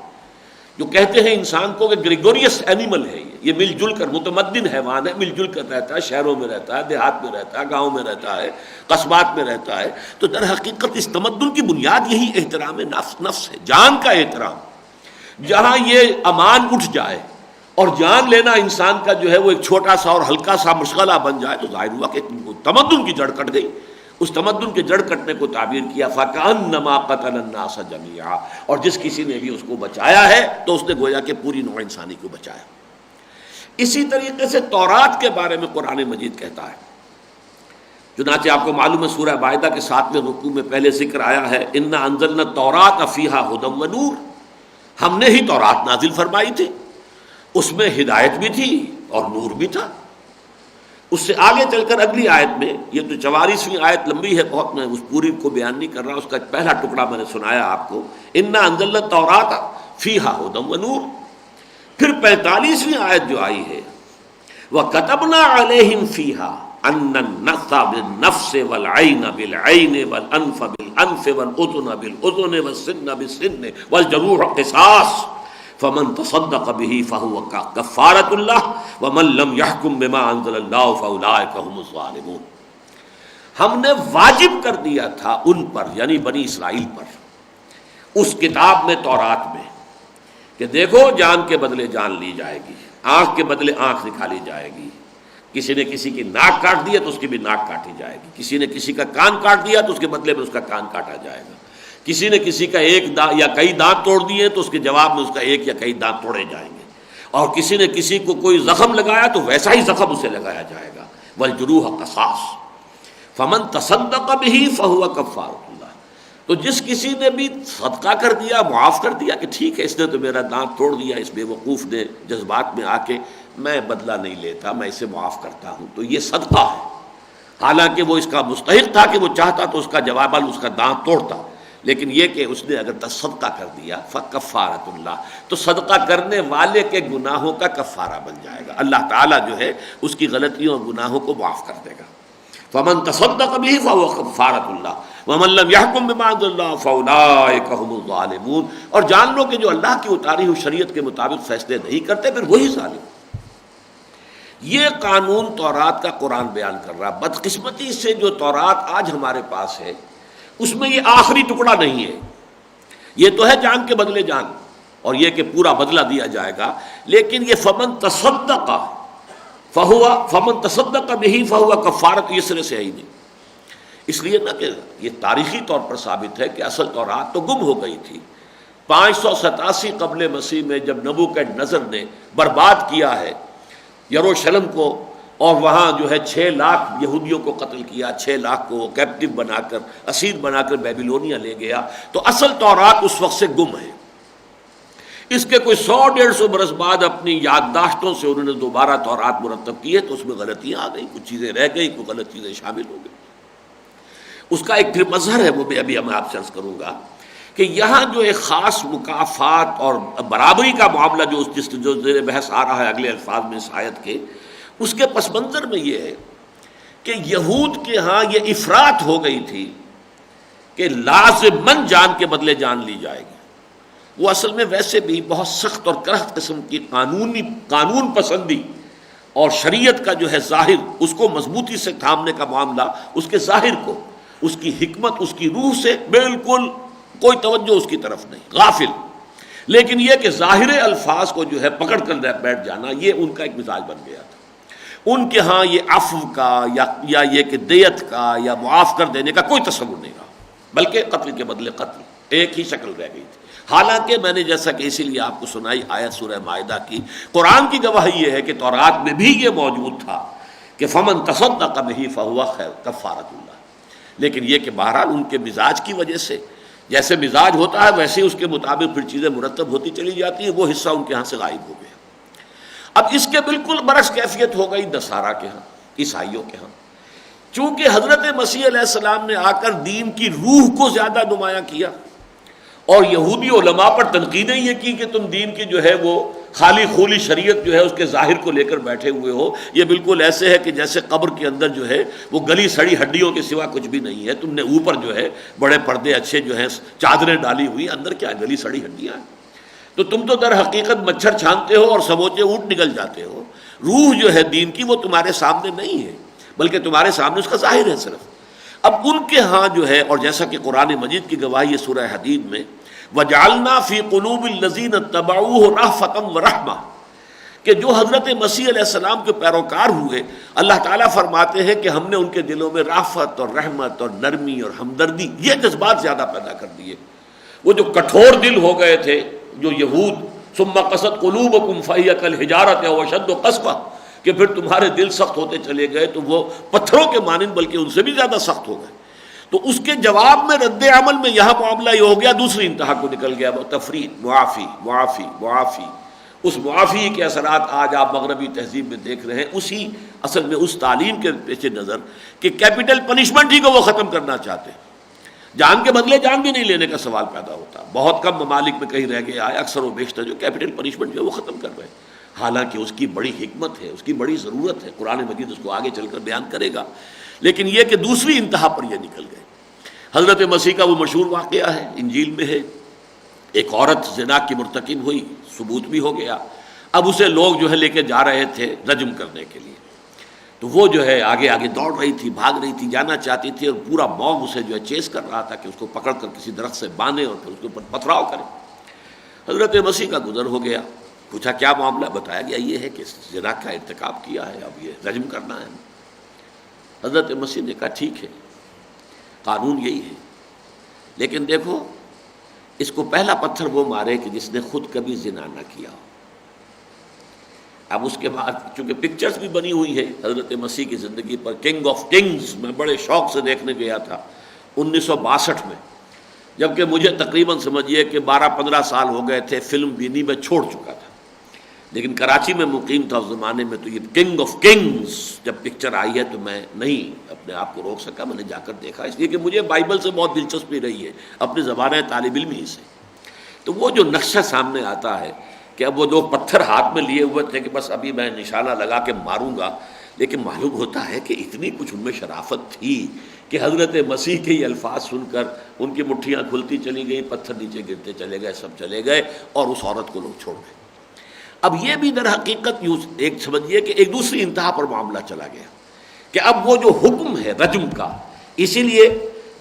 جو کہتے ہیں انسان کو کہ گریگوریس اینیمل ہے، یہ مل جل کر متمدن حیوان ہے، مل جل کر رہتا ہے، شہروں میں رہتا ہے، دیہات میں رہتا ہے، گاؤں میں رہتا ہے، قصبات میں رہتا ہے. تو در حقیقت اس تمدن کی بنیاد یہی احترام نفس ہے، جان کا احترام. جہاں یہ امان اٹھ جائے اور جان لینا انسان کا جو ہے وہ ایک چھوٹا سا اور ہلکا سا مشغلہ بن جائے تو ظاہر ہوا کہ تمدن کی جڑ کٹ گئی. اس تمدن کے جڑ کٹنے کو تعبیر کیا فَكَأَنَّمَا قَتَلَ النَّاسَ جَمِيعًا. اور جس کسی نے بھی اس کو بچایا ہے تو اس نے گویا کہ پوری نوع انسانی کو بچایا. اسی طریقے سے تورات کے بارے میں قرآن مجید کہتا ہے، چنانچہ آپ کو معلوم ہے سورہ مائدہ کے 7ویں رکوع میں پہلے ذکر آیا ہے اِنَّا أَنزَلْنَا التَّوْرَاةَ فِيهَا هُدًى وَنُورٌ. ہم نے ہی تورات نازل فرمائی تھی، اس میں ہدایت بھی تھی اور نور بھی تھا. اس سے آگے چل کر اگلی آیت میں، یہ تو 44ویں آیت لمبی ہے بہت، میں اس پوری کو بیان نہیں کر رہا، اس کا پہلا ٹکڑا میں نے سنایا آپ کو، اِنَّا أَنزَلْنَا التَّوْرَاةَ فِيهَا هُدًى وَنُورٌ. پھر 45ویں آیت جو آئی ہے وَكَتَبْنَا عَلَيْهِمْ فِيهَا أَنَّ النَّفْسَ بِالنَّفْسِ وَالْعَيْنَ بِالْعَيْنِ وَالْأَنْفَ بِالْأَنْفِ وَالْأُذُنَ بِالْأُذُنِ وَالسِّنَّ بِالسِّنِّ وَالْجُرُوحَ قِصَاصٌ فَمَن تَصَدَّقَ بِهِ فَهُوَ كَفَّارَةٌ لَهُ وَمَن لَّمْ يَحْكُم بِمَا أَنزَلَ اللَّهُ فَأُولَٰئِكَ هُمُ الظَّالِمُونَ. ہم نے واجب کر دیا تھا ان پر، یعنی بنی اسرائیل پر، اس کتاب میں، تورات میں، کہ دیکھو جان کے بدلے جان لی جائے گی، آنکھ کے بدلے آنکھ نکالی جائے گی، کسی نے کسی کی ناک کاٹ دیا تو اس کی بھی ناک کاٹی جائے گی، کسی نے کسی کا کان کاٹ دیا تو اس کے بدلے میں اس کا کان کاٹا جائے گا، کسی نے کسی کا ایک یا کئی دانت توڑ دیے تو اس کے جواب میں اس کا ایک یا کئی دانت توڑے جائیں گے، اور کسی نے کسی کو کوئی زخم لگایا تو ویسا ہی زخم اسے لگایا جائے گا. والجروح قصاص فمن تصدق به فهو كفارۃ اللہ. تو جس کسی نے بھی صدقہ کر دیا، معاف کر دیا کہ ٹھیک ہے اس نے تو میرا دانت توڑ دیا، اس بے وقوف نے جذبات میں آ کے، میں بدلہ نہیں لیتا، میں اسے معاف کرتا ہوں، تو یہ صدقہ ہے. حالانکہ وہ اس کا مستحق تھا کہ وہ چاہتا تو اس کا جواباً اس کا دانت توڑتا، لیکن یہ کہ اس نے اگر صدقہ کر دیا فکفارۃ اللہ، تو صدقہ کرنے والے کے گناہوں کا کفارہ بن جائے گا، اللہ تعالیٰ جو ہے اس کی غلطیوں اور گناہوں کو معاف کر دے گا۔ فمن تصدق به فهو کفارۃ اللہ ومن لم يحكم بما انزل الله فاولئک هم الظالمون، اور جان لو کہ جو اللہ کی اتاری ہوئی شریعت کے مطابق فیصلے نہیں کرتے پھر وہی ظالم۔ یہ قانون تورات کا قرآن بیان کر رہا۔ بدقسمتی سے جو تورات آج ہمارے پاس ہے اس میں یہ آخری ٹکڑا نہیں ہے، یہ تو ہے جان کے بدلے جان اور یہ کہ پورا بدلہ دیا جائے گا، لیکن یہ فمن تصدق به فهو کفارۃ یہ سرے سے ہی نہیں، اس لیے نہ کہ یہ تاریخی طور پر ثابت ہے کہ اصل تورات تو گم ہو گئی تھی۔ 587 قبل مسیح میں جب نبوکدنضر نے برباد کیا ہے یروشلم کو، اور وہاں جو ہے 6 لاکھ یہودیوں کو قتل کیا، 6 لاکھ کو کیپٹیو بنا کر اسیر بنا کر بیبیلونیا لے گیا، تو اصل تورات اس وقت سے گم ہے۔ اس کے کوئی 100-150 برس بعد اپنی یادداشتوں سے انہوں نے دوبارہ تورات مرتب کی ہے، تو اس میں غلطیاں آ گئی، کچھ چیزیں رہ گئی، کچھ غلط چیزیں شامل ہو گئی۔ اس کا ایک پھر مظہر ہے، وہ بھی ابھی میں آپ سے عرض کروں گا کہ یہاں جو ایک خاص مکافات اور برابری کا معاملہ جو زیر بحث آ رہا ہے اگلے الفاظ میں اس آیت کے، اس کے پس منظر میں یہ ہے کہ یہود کے ہاں یہ افراط ہو گئی تھی کہ لازماً جان کے بدلے جان لی جائے گی۔ وہ اصل میں ویسے بھی بہت سخت اور کرخت قسم کی قانون پسندی اور شریعت کا جو ہے ظاہر، اس کو مضبوطی سے تھامنے کا معاملہ، اس کے ظاہر کو، اس کی حکمت، اس کی روح سے بالکل کوئی توجہ اس کی طرف نہیں، غافل۔ لیکن یہ کہ ظاہر الفاظ کو جو ہے پکڑ کر بیٹھ جانا، یہ ان کا ایک مزاج بن گیا تھا۔ ان کے ہاں یہ عفو کا یا یہ کہ دیت کا یا معاف کر دینے کا کوئی تصور نہیں رہا، بلکہ قتل کے بدلے قتل، ایک ہی شکل رہ گئی تھی۔ حالانکہ میں نے جیسا کہ اسی لیے آپ کو سنائی آیت سورہ مائدہ کی، قرآن کی گواہی یہ ہے کہ تورات میں بھی یہ موجود تھا کہ فمن تصدق به فهو خیر کفارۃ اللہ، لیکن یہ کہ بہرحال ان کے مزاج کی وجہ سے، جیسے مزاج ہوتا ہے ویسے اس کے مطابق پھر چیزیں مرتب ہوتی چلی جاتی ہیں، وہ حصہ ان کے ہاں سے غائب ہو گیا۔ اب اس کے بالکل برعکس کیفیت ہو گئی نصارہ کے ہاں، عیسائیوں کے ہاں۔ چونکہ حضرت مسیح علیہ السلام نے آ کر دین کی روح کو زیادہ نمایاں کیا، اور یہودی علماء پر تنقیدیں یہ کی کہ تم دین کی جو ہے وہ خالی خولی شریعت جو ہے اس کے ظاہر کو لے کر بیٹھے ہوئے ہو، یہ بالکل ایسے ہے کہ جیسے قبر کے اندر جو ہے وہ گلی سڑی ہڈیوں کے سوا کچھ بھی نہیں ہے، تم نے اوپر جو ہے بڑے پردے اچھے جو ہیں چادریں ڈالی ہوئی، اندر کیا گلی سڑی ہڈیاں ہیں، تو تم تو در حقیقت مچھر چھانتے ہو اور سموچے اونٹ نکل جاتے ہو۔ روح جو ہے دین کی وہ تمہارے سامنے نہیں ہے، بلکہ تمہارے سامنے اس کا ظاہر ہے صرف۔ اب ان کے ہاں جو ہے، اور جیسا کہ قرآن مجید کی گواہی ہے سورہ حدید میں، وَجَعَلْنَا فِي قُلُوبِ الَّذِينَ اتَّبَعُوهُ رَأْفَةً وَرَحْمَةً، کہ جو حضرت مسیح علیہ السلام کے پیروکار ہوئے، اللہ تعالیٰ فرماتے ہیں کہ ہم نے ان کے دلوں میں رافت اور رحمت اور نرمی اور ہمدردی، یہ جذبات زیادہ پیدا کر دیے۔ وہ جو کٹھور دل ہو گئے تھے جو یہود، ثُمَّ قَسَتْ قُلُوبُكُمْ فَهِيَ كَالْحِجَارَةِ أَوْ أَشَدُّ قَسْوَةً، کہ پھر تمہارے دل سخت ہوتے چلے گئے تو وہ پتھروں کے مانند بلکہ ان سے بھی زیادہ سخت ہو گئے۔ تو اس کے جواب میں رد عمل میں یہاں معاملہ یہ ہو گیا، دوسری انتہا کو نکل گیا، تفرید، معافی۔ اس معافی کے اثرات آج آپ مغربی تہذیب میں دیکھ رہے ہیں، اسی اصل میں اس تعلیم کے پیش نظر کہ کیپٹل پنشمنٹ ہی کو وہ ختم کرنا چاہتے ہیں، جان کے بدلے جان بھی نہیں لینے کا سوال پیدا ہوتا۔ بہت کم ممالک میں کہیں رہ گیا ہے، اکثر و بیشتر جو کیپٹل پنشمنٹ جو ہے وہ ختم کر رہے ہیں، حالانکہ اس کی بڑی حکمت ہے، اس کی بڑی ضرورت ہے، قرآن مجید اس کو آگے چل کر بیان کرے گا، لیکن یہ کہ دوسری انتہا پر یہ نکل گئے۔ حضرت مسیح کا وہ مشہور واقعہ ہے، انجیل میں ہے، ایک عورت زنا کی مرتکب ہوئی، ثبوت بھی ہو گیا، اب اسے لوگ جو ہے لے کے جا رہے تھے رجم کرنے کے لیے، تو وہ جو ہے آگے آگے دوڑ رہی تھی، بھاگ رہی تھی، جانا چاہتی تھی، اور پورا موب اسے جو ہے چیز کر رہا تھا کہ اس کو پکڑ کر کسی درخت سے باندھے اور پھر اس کے اوپر پتھراؤ کرے۔ حضرت مسیح کا گزر ہو گیا، پوچھا کیا معاملہ، بتایا گیا یہ ہے کہ زنا کا ارتکاب کیا ہے، اب یہ رجم کرنا ہے۔ حضرت مسیح نے کہا ٹھیک ہے، قانون یہی ہے، لیکن دیکھو اس کو پہلا پتھر وہ مارے کہ جس نے خود کبھی زنا نہ کیا ہو۔ اب اس کے بعد چونکہ پکچرز بھی بنی ہوئی ہے حضرت مسیح کی زندگی پر، کنگ آف کنگز میں بڑے شوق سے دیکھنے گیا تھا 1962 میں، جبکہ مجھے تقریباً سمجھیے کہ 12-15 سال ہو گئے تھے، فلم بینی میں چھوڑ چکا تھا، لیکن کراچی میں مقیم تھا اس زمانے میں، تو یہ کنگ آف کنگز جب پکچر آئی ہے تو میں نہیں اپنے آپ کو روک سکا، میں نے جا کر دیکھا، اس لیے کہ مجھے بائبل سے بہت دلچسپی رہی ہے اپنے زمانہ طالب علم ہی سے۔ تو وہ جو نقشہ سامنے آتا ہے کہ اب وہ دو پتھر ہاتھ میں لیے ہوئے تھے کہ بس ابھی میں نشانہ لگا کے ماروں گا، لیکن معلوم ہوتا ہے کہ اتنی کچھ ان میں شرافت تھی کہ حضرت مسیح کے یہ الفاظ سن کر ان کی مٹھیاں کھلتی چلی گئیں، پتھر نیچے گرتے چلے گئے، سب چلے گئے اور اس عورت کو لوگ چھوڑ گئے۔ اب یہ بھی در حقیقت ایک سمجھیے کہ ایک دوسری انتہا پر معاملہ چلا گیا کہ اب وہ جو حکم ہے رجم کا، اسی لیے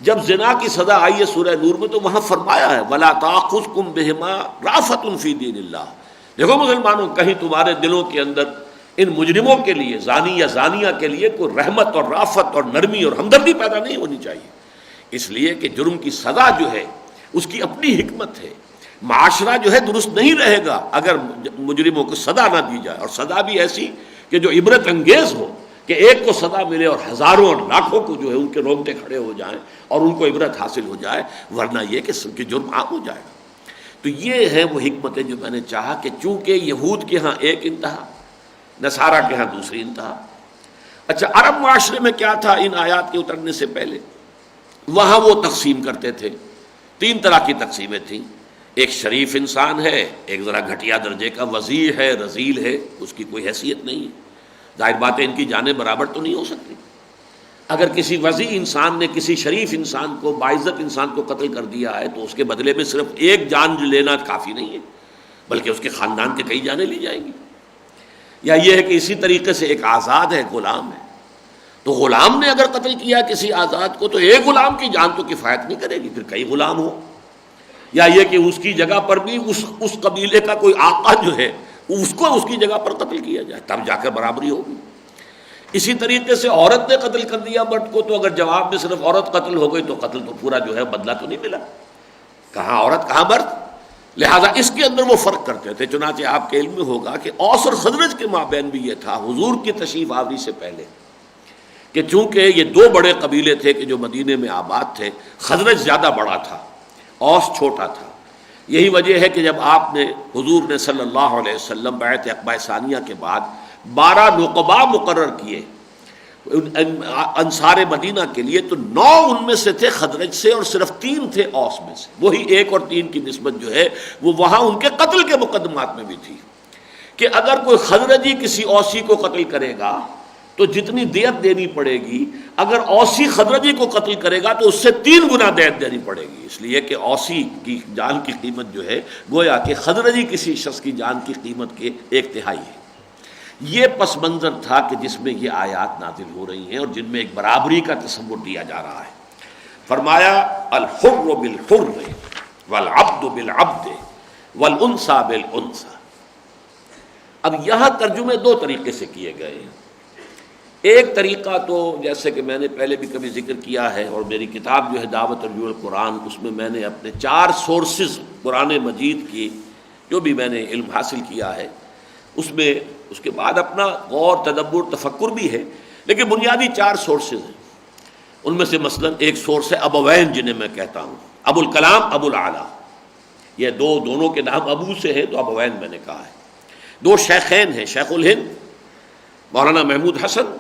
جب زنا کی سزا آئی ہے سورہ نور میں تو وہاں فرمایا ہے وَلَا تَأْخُذْكُمْ بِهِمَا رَأْفَةٌ فِي دِينِ اللَّهِ۔ دیکھو مسلمانوں، کہیں تمہارے دلوں کے اندر ان مجرموں کے لیے، زانی یا زانیہ کے لیے کوئی رحمت اور رافت اور نرمی اور ہمدردی پیدا نہیں ہونی چاہیے، اس لیے کہ جرم کی سزا جو ہے اس کی اپنی حکمت ہے۔ معاشرہ جو ہے درست نہیں رہے گا اگر مجرموں کو سزا نہ دی جائے، اور سزا بھی ایسی کہ جو عبرت انگیز ہو، کہ ایک کو سزا ملے اور ہزاروں اور لاکھوں کو جو ہے ان کے رونگٹے کھڑے ہو جائیں اور ان کو عبرت حاصل ہو جائے، ورنہ یہ کہ سب کے جرم عام ہو جائے گا۔ تو یہ ہے وہ حکمتیں جو میں نے چاہا کہ چونکہ یہود کے ہاں ایک انتہا، نصارہ کے ہاں دوسری انتہا۔ اچھا، عرب معاشرے میں کیا تھا ان آیات کے اترنے سے پہلے؟ وہاں وہ تقسیم کرتے تھے، تین طرح کی تقسیمیں تھیں۔ ایک شریف انسان ہے، ایک ذرا گھٹیا درجے کا وزیر ہے، رذیل ہے، اس کی کوئی حیثیت نہیں ہے، ظاہر بات ہے ان کی جانیں برابر تو نہیں ہو سکتی۔ اگر کسی وزیر انسان نے کسی شریف انسان کو، باعزت انسان کو قتل کر دیا ہے تو اس کے بدلے میں صرف ایک جان لینا کافی نہیں ہے، بلکہ اس کے خاندان کے کئی جانیں لی جائیں گی۔ یا یہ ہے کہ اسی طریقے سے ایک آزاد ہے، غلام ہے، تو غلام نے اگر قتل کیا کسی آزاد کو تو ایک غلام کی جان تو کفایت نہیں کرے گی، پھر کئی غلام ہو۔ یا یہ کہ اس کی جگہ پر بھی اس قبیلے کا کوئی آقا جو ہے اس کو اس کی جگہ پر قتل کیا جائے، تب جا کر برابری ہوگی۔ اسی طریقے سے عورت نے قتل کر دیا مرد کو، تو اگر جواب میں صرف عورت قتل ہو گئی تو قتل تو پورا جو ہے بدلہ تو نہیں ملا، کہاں عورت کہاں مرد۔ لہٰذا اس کے اندر وہ فرق کرتے تھے۔ چنانچہ آپ کے علم میں ہوگا کہ اوس اور خزرج کے مابین بھی یہ تھا حضور کی تشریف آوری سے پہلے، کہ چونکہ یہ دو بڑے قبیلے تھے کہ جو مدینے میں آباد تھے، خزرج زیادہ بڑا تھا، اوس چھوٹا تھا۔ یہی وجہ ہے کہ جب آپ نے حضور نے صلی اللہ علیہ وسلم بیعت عقبہ ثانیہ کے بعد 12 نقباء مقرر کیے انصار مدینہ کے لیے، تو 9 ان میں سے تھے خزرج سے اور صرف 3 تھے اوس میں سے۔ وہی 1 اور 3 کی نسبت جو ہے وہ وہاں ان کے قتل کے مقدمات میں بھی تھی کہ اگر کوئی خزرجی کسی اوسی کو قتل کرے گا تو جتنی دیت دینی پڑے گی، اگر اوسی خزرجی کو قتل کرے گا تو اس سے 3 گنا دیت دینی پڑے گی، اس لیے کہ اوسی کی جان کی قیمت جو ہے گویا کہ خزرجی کسی شخص کی جان کی قیمت کے 1/3 ہے۔ یہ پس منظر تھا کہ جس میں یہ آیات نازل ہو رہی ہیں اور جن میں ایک برابری کا تصور دیا جا رہا ہے۔ فرمایا الحر بالحر والعبد بالعبد والانثى بالانثى۔ اب یہاں ترجمے 2 طریقے سے کیے گئے ہیں۔ ایک طریقہ تو جیسے کہ میں نے پہلے بھی کبھی ذکر کیا ہے، اور میری کتاب جو ہے دعوت رجوع القرآن، اس میں میں نے اپنے 4 سورسز قرآن مجید کی جو بھی میں نے علم حاصل کیا ہے اس میں، اس کے بعد اپنا غور تدبر تفکر بھی ہے، لیکن بنیادی 4 سورسز ہیں۔ ان میں سے مثلا ایک سورس ہے ابوین، جنہیں میں کہتا ہوں ابو الکلام ابو العلا، یہ دونوں کے نام ابو سے ہیں تو ابوین میں نے کہا ہے۔ 2 شیخین ہیں، شیخ الہند مولانا محمود حسن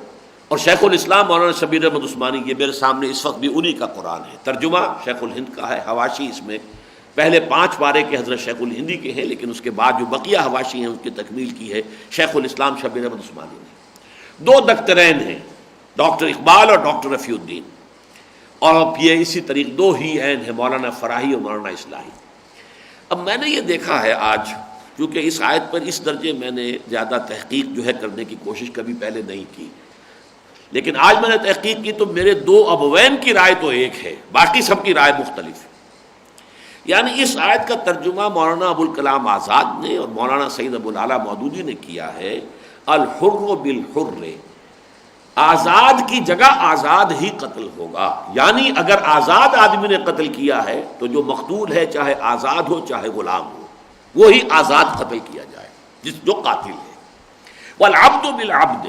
اور شیخ الاسلام مولانا شبیر احمد عثمانی، یہ میرے سامنے اس وقت بھی انہی کا قرآن ہے۔ ترجمہ شیخ الہند کا ہے، حواشی اس میں پہلے 5 پارے کے حضرت شیخ الہندی کے ہیں، لیکن اس کے بعد جو بقیہ حواشی ہیں ان کی تکمیل کی ہے شیخ الاسلام شبیر احمد عثمانی نے۔ 2 دکترین ہیں، ڈاکٹر اقبال اور ڈاکٹر رفیع الدین، اور یہ اسی طریقے 2 ہی عین ہیں، مولانا فراہی اور مولانا اصلاحی۔ اب میں نے یہ دیکھا ہے آج، کیونکہ اس آیت پر اس درجے میں نے زیادہ تحقیق جو ہے کرنے کی کوشش کبھی پہلے نہیں کی، لیکن آج میں نے تحقیق کی تو میرے 2 ابوین کی رائے تو ایک ہے، باقی سب کی رائے مختلف ہے۔ یعنی اس آیت کا ترجمہ مولانا ابو الکلام آزاد نے اور مولانا سید ابو العلا مودودی نے کیا ہے الحر بالحر، آزاد کی جگہ آزاد ہی قتل ہوگا، یعنی اگر آزاد آدمی نے قتل کیا ہے تو جو مقتول ہے چاہے آزاد ہو چاہے غلام ہو، وہی آزاد قتل کیا جائے جو قاتل ہے۔ والعبد بالعبد،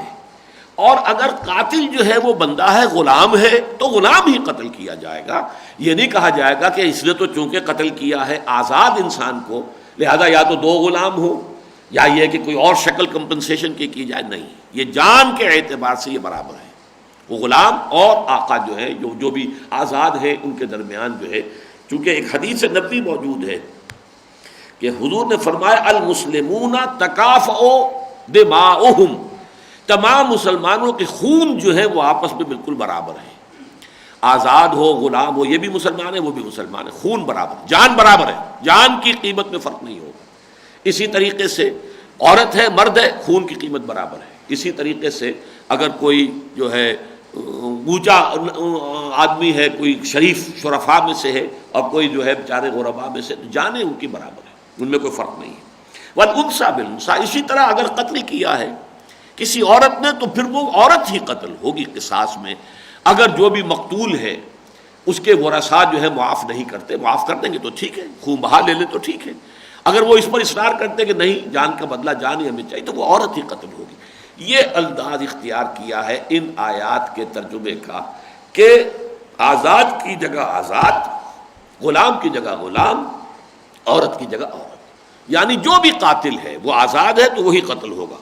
اور اگر قاتل جو ہے وہ بندہ ہے، غلام ہے، تو غلام ہی قتل کیا جائے گا۔ یہ نہیں کہا جائے گا کہ اس نے تو چونکہ قتل کیا ہے آزاد انسان کو، لہذا یا تو 2 غلام ہو یا یہ کہ کوئی اور شکل کمپنسیشن کی جائے، نہیں، یہ جان کے اعتبار سے یہ برابر ہے۔ وہ غلام اور آقا جو ہے، جو بھی آزاد ہے، ان کے درمیان جو ہے، چونکہ ایک حدیث نبوی موجود ہے کہ حضور نے فرمایا المسلمون تکافؤ دماؤہم، تمام مسلمانوں کے خون جو ہے وہ آپس میں بالکل برابر ہے، آزاد ہو غلام ہو، یہ بھی مسلمان ہے وہ بھی مسلمان ہے، خون برابر، جان برابر ہے، جان کی قیمت میں فرق نہیں ہوگا۔ اسی طریقے سے عورت ہے مرد ہے، خون کی قیمت برابر ہے۔ اسی طریقے سے اگر کوئی جو ہے اونچا آدمی ہے، کوئی شریف شرفاء میں سے ہے، اور کوئی جو ہے بیچارے غرباء میں سے، جانیں ان کی برابر ہے، ان میں کوئی فرق نہیں ہے۔ والانثى بالانثى، اسی طرح اگر قتل کیا ہے کسی عورت نے تو پھر وہ عورت ہی قتل ہوگی قصاص میں۔ اگر جو بھی مقتول ہے اس کے ورثاء جو ہے معاف نہیں کرتے، معاف کر دیں گے تو ٹھیک ہے، خون بہا لے لیں تو ٹھیک ہے، اگر وہ اس پر اصرار کرتے کہ نہیں جان کا بدلہ جان ہی ہمیں چاہیے تو وہ عورت ہی قتل ہوگی۔ یہ انداز اختیار کیا ہے ان آیات کے ترجمے کا کہ آزاد کی جگہ آزاد، غلام کی جگہ غلام، عورت کی جگہ عورت، یعنی جو بھی قاتل ہے وہ آزاد ہے تو وہی قتل ہوگا،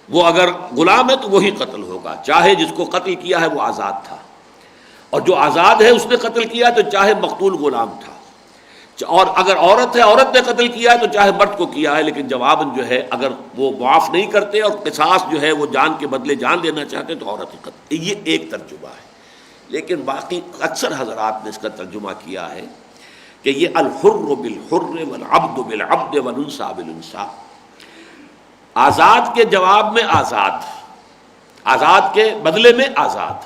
وہ اگر غلام ہے تو وہی قتل ہوگا، چاہے جس کو قتل کیا ہے وہ آزاد تھا، اور جو آزاد ہے اس نے قتل کیا تو چاہے مقتول غلام تھا، اور اگر عورت ہے عورت نے قتل کیا ہے تو چاہے مرد کو کیا ہے، لیکن جواباً جو ہے اگر وہ معاف نہیں کرتے اور قصاص جو ہے وہ جان کے بدلے جان لینا چاہتے تو عورت ہی قتل۔ یہ ایک ترجمہ ہے، لیکن باقی اکثر حضرات نے اس کا ترجمہ کیا ہے کہ یہ الحر بالحر والعبد بالعبد والانثى بالانثى، آزاد کے جواب میں آزاد، آزاد کے بدلے میں آزاد،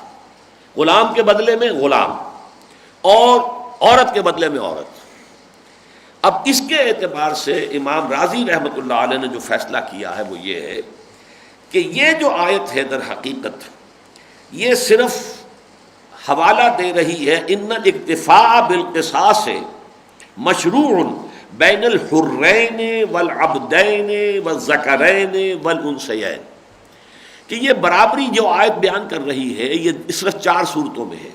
غلام کے بدلے میں غلام، اور عورت کے بدلے میں عورت۔ اب اس کے اعتبار سے امام رازی رحمۃ اللہ علیہ نے جو فیصلہ کیا ہے وہ یہ ہے کہ یہ جو آیت ہے در حقیقت یہ صرف حوالہ دے رہی ہے ان الاکتفاء بالقصاص مشروع بین الحرین والعبدین والذکرین والانثیین، کہ یہ برابری جو آیت بیان کر رہی ہے یہ صرف 4 صورتوں میں ہے۔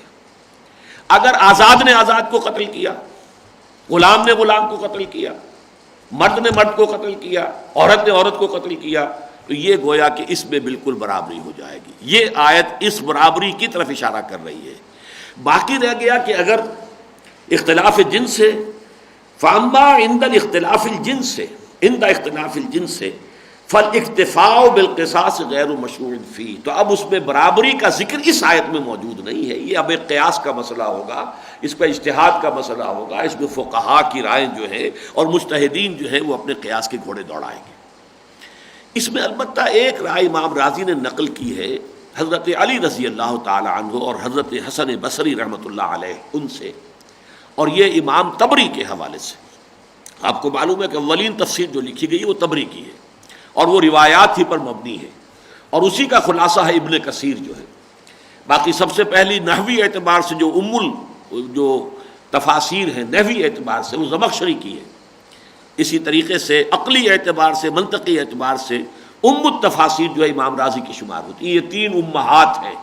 اگر آزاد نے آزاد کو قتل کیا، غلام نے غلام کو قتل کیا، مرد نے مرد کو قتل کیا، عورت نے عورت کو قتل کیا، تو یہ گویا کہ اس میں بالکل برابری ہو جائے گی۔ یہ آیت اس برابری کی طرف اشارہ کر رہی ہے۔ باقی رہ گیا کہ اگر اختلاف جنس ہے، فاما عند الاختلاف الجنس، عند اختلاف الجنس فالاکتفاء بالقصاص غیر مشروع فی، تو اب اس میں برابری کا ذکر اس آیت میں موجود نہیں ہے، یہ اب ایک قیاس کا مسئلہ ہوگا، اس پہ اجتہاد کا مسئلہ ہوگا، اس میں فقہاء کی رائے جو ہے اور مجتہدین جو ہے وہ اپنے قیاس کے گھوڑے دوڑائیں گے۔ اس میں البتہ ایک رائے امام راضی نے نقل کی ہے حضرت علی رضی اللہ تعالی عنہ اور حضرت حسن بصری رحمۃ اللہ علیہ ان سے، اور یہ امام طبری کے حوالے سے۔ آپ کو معلوم ہے کہ اولین تفسیر جو لکھی گئی ہے وہ طبری کی ہے، اور وہ روایات ہی پر مبنی ہے، اور اسی کا خلاصہ ہے ابن کثیر جو ہے۔ باقی سب سے پہلی نحوی اعتبار سے جو تفاسیر ہیں نحوی اعتبار سے وہ زمخشری کی ہے، اسی طریقے سے عقلی اعتبار سے منطقی اعتبار سے التفاسیر جو ہے امام راضی کی شمار ہوتی ہے۔ یہ 3 امہات ہیں،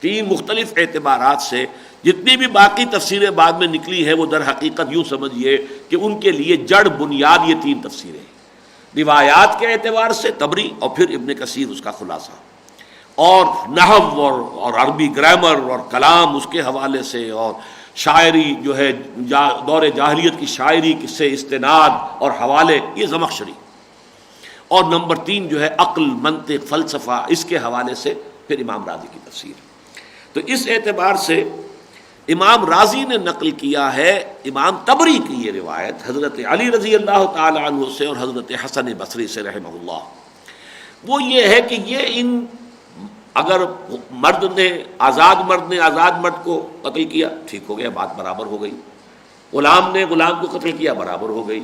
3 مختلف اعتبارات سے جتنی بھی باقی تفسیریں بعد میں نکلی ہیں وہ در حقیقت یوں سمجھیے کہ ان کے لیے جڑ بنیاد یہ 3 تفسیریں ہیں، روایات کے اعتبار سے طبری، اور پھر ابن کثیر اس کا خلاصہ، اور نحو اور عربی گرامر اور کلام اس کے حوالے سے، اور شاعری جو ہے دور جاہلیت کی شاعری سے استناد اور حوالے یہ زمخشری، اور نمبر 3 جو ہے عقل منطق فلسفہ اس کے حوالے سے پھر امام راضی کی تفسیر۔ تو اس اعتبار سے امام راضی نے نقل کیا ہے امام طبری کی یہ روایت حضرت علی رضی اللہ تعالی عنہ سے اور حضرت حسن بصری سے رحمہ اللہ، وہ یہ ہے کہ یہ اگر مرد نے آزاد مرد کو قتل کیا ٹھیک ہو گیا، بات برابر ہو گئی، غلام نے غلام کو قتل کیا برابر ہو گئی،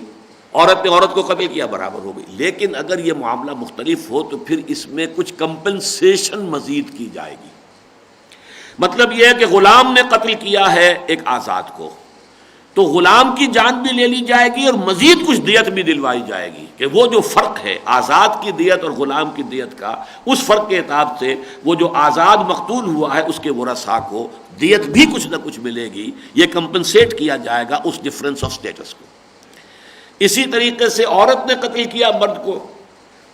عورت نے عورت کو قتل کیا برابر ہو گئی۔ لیکن اگر یہ معاملہ مختلف ہو تو پھر اس میں کچھ کمپنسیشن مزید کی جائے گی۔ مطلب یہ ہے کہ غلام نے قتل کیا ہے ایک آزاد کو، تو غلام کی جان بھی لے لی جائے گی اور مزید کچھ دیت بھی دلوائی جائے گی، کہ وہ جو فرق ہے آزاد کی دیت اور غلام کی دیت کا، اس فرق کے اعتبار سے وہ جو آزاد مقتول ہوا ہے اس کے ورثاء کو دیت بھی کچھ نہ کچھ ملے گی، یہ کمپنسیٹ کیا جائے گا اس ڈفرینس آف سٹیٹس کو۔ اسی طریقے سے عورت نے قتل کیا مرد کو،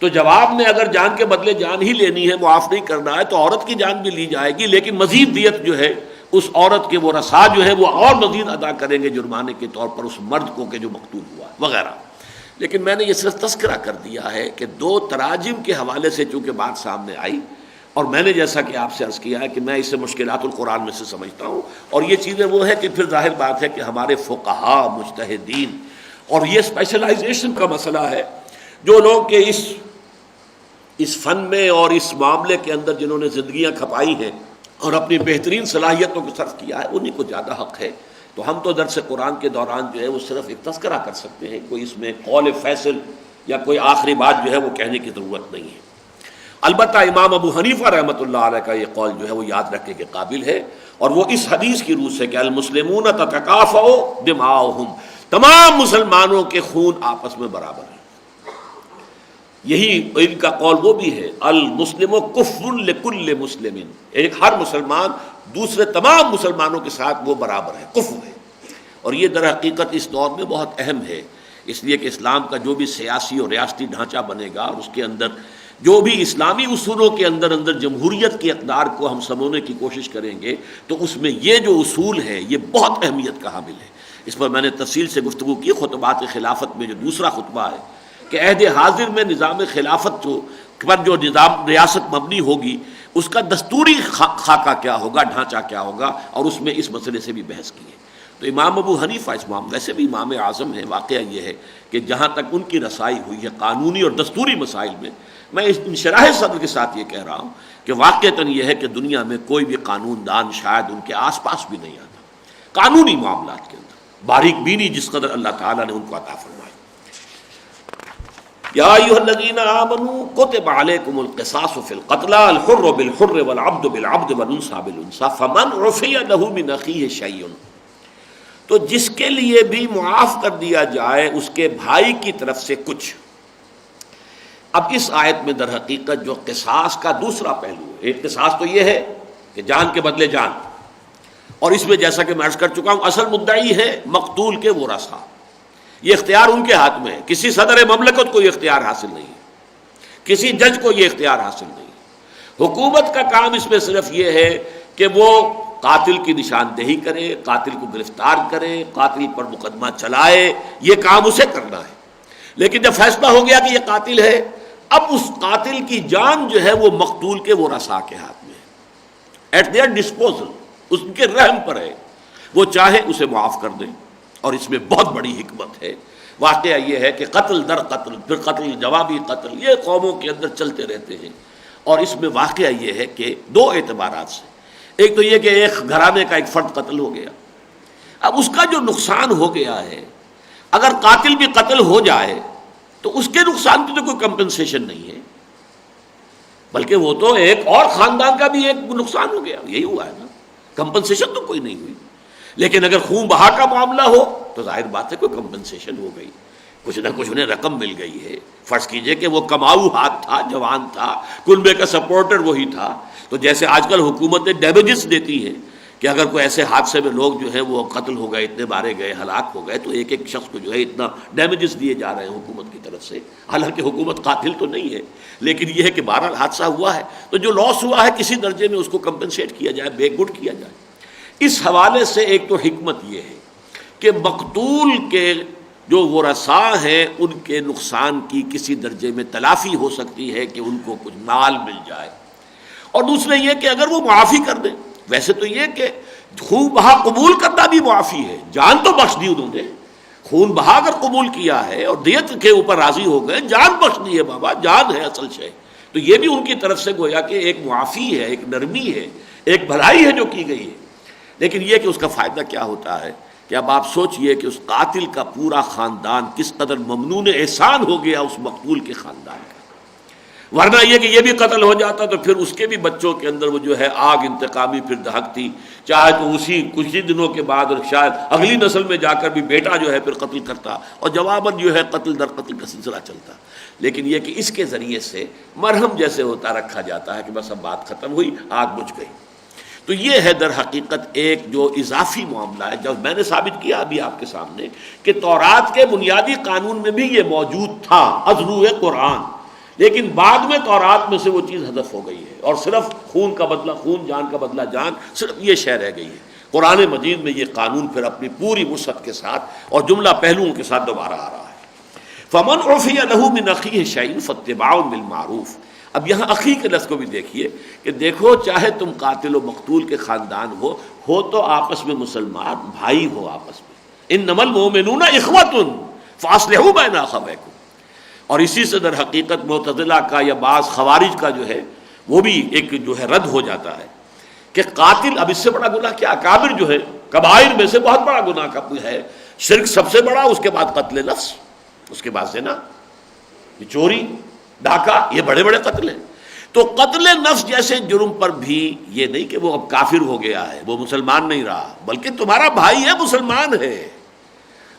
تو تو جواب میں اگر جان کے بدلے جان ہی لینی ہے، معاف نہیں کرنا ہے، تو عورت کی جان بھی لی جائے گی، لیکن مزید دیت جو ہے اس عورت کے وہ رسا جو ہے وہ اور مزید ادا کریں گے جرمانے کے طور پر اس مرد کو کہ جو مقتول ہوا وغیرہ۔ لیکن میں نے یہ صرف تذکرہ کر دیا ہے کہ دو تراجم کے حوالے سے چونکہ بات سامنے آئی، اور میں نے جیسا کہ آپ سے عرض کیا ہے کہ میں اسے مشکلات القرآن میں سے سمجھتا ہوں، اور یہ چیزیں وہ ہے کہ پھر ظاہر بات ہے کہ ہمارے فقہا مجتہدین، اور یہ اسپیشلائزیشن کا مسئلہ ہے، جو لوگ کہ اس فن میں اور اس معاملے کے اندر جنہوں نے زندگیاں کھپائی ہیں اور اپنی بہترین صلاحیتوں کو صرف کیا ہے، انہی کو زیادہ حق ہے۔ تو ہم تو درس قرآن کے دوران جو ہے وہ صرف ایک تذکرہ کر سکتے ہیں، کوئی اس میں قول فیصل یا کوئی آخری بات جو ہے وہ کہنے کی ضرورت نہیں ہے۔ البتہ امام ابو حنیفہ رحمۃ اللہ علیہ کا یہ قول جو ہے وہ یاد رکھنے کے قابل ہے، اور وہ اس حدیث کی روح سے کہ المسلمون تتکافؤ دماؤہم، تمام مسلمانوں کے خون آپس میں برابر ہیں۔ یہی ان کا قول وہ بھی ہے، المسلم کفر لکل مسلم، ایک ہر مسلمان دوسرے تمام مسلمانوں کے ساتھ وہ برابر ہے، کفر ہے۔ اور یہ در حقیقت اس دور میں بہت اہم ہے، اس لیے کہ اسلام کا جو بھی سیاسی اور ریاستی ڈھانچہ بنے گا، اور اس کے اندر جو بھی اسلامی اصولوں کے اندر جمہوریت کی اقدار کو ہم سمونے کی کوشش کریں گے، تو اس میں یہ جو اصول ہے یہ بہت اہمیت کا حامل ہے۔ اس پر میں نے تفصیل سے گفتگو کی خطبات خلافت میں، جو دوسرا خطبہ ہے کہ عہد حاضر میں نظام خلافت پر جو نظام ریاست مبنی ہوگی اس کا دستوری خاکہ کیا ہوگا، ڈھانچہ کیا ہوگا، اور اس میں اس مسئلے سے بھی بحث کی ہے۔ تو امام ابو حنیفہ اس معاملے ویسے بھی امام اعظم ہے، واقعہ یہ ہے کہ جہاں تک ان کی رسائی ہوئی ہے قانونی اور دستوری مسائل میں اس انشراح صدر کے ساتھ یہ کہہ رہا ہوں کہ واقعتاً یہ ہے کہ دنیا میں کوئی بھی قانون دان شاید ان کے آس پاس بھی نہیں آتا قانونی معاملات کے اندر، باریک بینی جس قدر اللہ تعالیٰ نے ان کو عطا فرمائی۔ یا ایھا الذین آمنوا کتب علیکم القصاص فی القتلی الحر بالحر والعبد بالعبد والانثى بالانثى فمن عفی له من اخیہ شیء، تو جس کے لیے بھی معاف کر دیا جائے اس کے بھائی کی طرف سے کچھ۔ اب اس آیت میں در حقیقت جو قصاص کا دوسرا پہلو ہے، ایک قصاص تو یہ ہے کہ جان کے بدلے جان، اور اس میں جیسا کہ میں عرض کر چکا ہوں اصل مدعی ہے مقتول کے ورثاء، یہ اختیار ان کے ہاتھ میں ہے، کسی صدر مملکت کو یہ اختیار حاصل نہیں ہے، کسی جج کو یہ اختیار حاصل نہیں ہے۔ حکومت کا کام اس میں صرف یہ ہے کہ وہ قاتل کی نشاندہی کرے، قاتل کو گرفتار کرے، قاتل پر مقدمہ چلائے، یہ کام اسے کرنا ہے۔ لیکن جب فیصلہ ہو گیا کہ یہ قاتل ہے، اب اس قاتل کی جان جو ہے وہ مقتول کے ورثاء کے ہاتھ میں ہے، ایٹ دیئر ڈسپوزل، اس کے رحم پر ہے، وہ چاہے اسے معاف کر دیں۔ اور اس میں بہت بڑی حکمت ہے۔ واقعہ یہ ہے کہ قتل در قتل، پھر قتل جوابی قتل، یہ قوموں کے اندر چلتے رہتے ہیں، اور اس میں واقعہ یہ ہے کہ دو اعتبارات سے، ایک تو یہ کہ ایک گھرانے کا ایک فرد قتل ہو گیا، اب اس کا جو نقصان ہو گیا ہے، اگر قاتل بھی قتل ہو جائے تو اس کے نقصان کی تو کوئی کمپنسیشن نہیں ہے، بلکہ وہ تو ایک اور خاندان کا بھی ایک نقصان ہو گیا، یہی ہوا ہے نا، کمپنسیشن تو کوئی نہیں ہوئی۔ لیکن اگر خون بہا کا معاملہ ہو تو ظاہر بات ہے کوئی کمپنسیشن ہو گئی، کچھ نہ کچھ انہیں رقم مل گئی ہے۔ فرض کیجئے کہ وہ کماؤ ہاتھ تھا، جوان تھا، کنبے کا سپورٹر وہی تھا، تو جیسے آج کل حکومتیں ڈیمیجز دیتی ہیں کہ اگر کوئی ایسے حادثے میں لوگ جو ہیں وہ قتل ہو گئے، اتنے مارے گئے، ہلاک ہو گئے، تو ایک ایک شخص کو جو ہے اتنا ڈیمیجز دیے جا رہے ہیں حکومت کی طرف سے، حالانکہ حکومت قاتل تو نہیں ہے، لیکن یہ ہے کہ بہرحال حادثہ ہوا ہے تو جو لاس ہوا ہے کسی درجے میں اس کو کمپنسیٹ کیا جائے، بیک گڈ کیا جائے۔ اس حوالے سے ایک تو حکمت یہ ہے کہ مقتول کے جو ورثاء ہیں ان کے نقصان کی کسی درجے میں تلافی ہو سکتی ہے کہ ان کو کچھ مال مل جائے، اور دوسرے یہ کہ اگر وہ معافی کر دیں، ویسے تو یہ کہ خون بہا قبول کرنا بھی معافی ہے، جان تو بخش دی انہوں نے، خون بہا کر قبول کیا ہے اور دیت کے اوپر راضی ہو گئے، جان بخش دی ہے، بابا جان ہے اصل شے، تو یہ بھی ان کی طرف سے گویا کہ ایک معافی ہے، ایک نرمی ہے، ایک بھلائی ہے جو کی گئی ہے۔ لیکن یہ کہ اس کا فائدہ کیا ہوتا ہے کہ اب آپ سوچئے کہ اس قاتل کا پورا خاندان کس قدر ممنون احسان ہو گیا اس مقتول کے خاندان کا، ورنہ یہ کہ یہ بھی قتل ہو جاتا تو پھر اس کے بھی بچوں کے اندر وہ جو ہے آگ انتقامی پھر دہکتی، چاہے تو اسی کچھ ہی دنوں کے بعد اور شاید اگلی نسل میں جا کر بھی بیٹا جو ہے پھر قتل کرتا، اور جواباً جو ہے قتل در قتل کا سلسلہ چلتا۔ لیکن یہ کہ اس کے ذریعے سے مرہم جیسے ہوتا رکھا جاتا ہے کہ بس اب بات ختم ہوئی، آگ بجھ گئی۔ تو یہ ہے در حقیقت ایک جو اضافی معاملہ ہے، جب میں نے ثابت کیا ابھی آپ کے سامنے کہ تورات کے بنیادی قانون میں بھی یہ موجود تھا از روئے قرآن، لیکن بعد میں تورات میں سے وہ چیز حذف ہو گئی ہے اور صرف خون کا بدلہ خون، جان کا بدلہ جان، صرف یہ شے رہ گئی ہے۔ قرآن مجید میں یہ قانون پھر اپنی پوری وسعت کے ساتھ اور جملہ پہلوؤں کے ساتھ دوبارہ آ رہا ہے۔ فمن عفی لہ من اخیہ شیء فاتباع بالمعروف۔ اب یہاں اخی کے لفظ کو بھی دیکھیے کہ دیکھو چاہے تم قاتل و مقتول کے خاندان ہو تو آپس میں مسلمان بھائی ہو آپس میں، انما المؤمنون اخوۃ فاصلحوا بین اخویکم۔ اور اسی سے در حقیقت معتزلہ کا یا بعض خوارج کا جو ہے وہ بھی ایک جو ہے رد ہو جاتا ہے کہ قاتل، اب اس سے بڑا گناہ کیا؟ کابر جو ہے کبائر میں سے بہت بڑا گناہ کا ہے، شرک سب سے بڑا، اس کے بعد قتل نفس، اس کے بعد زنا، یہ چوری ڈاکہ، یہ بڑے بڑے قتل ہیں۔ تو قتل نفس جیسے جرم پر بھی یہ نہیں کہ وہ اب کافر ہو گیا ہے، وہ مسلمان نہیں رہا، بلکہ تمہارا بھائی ہے، مسلمان ہے۔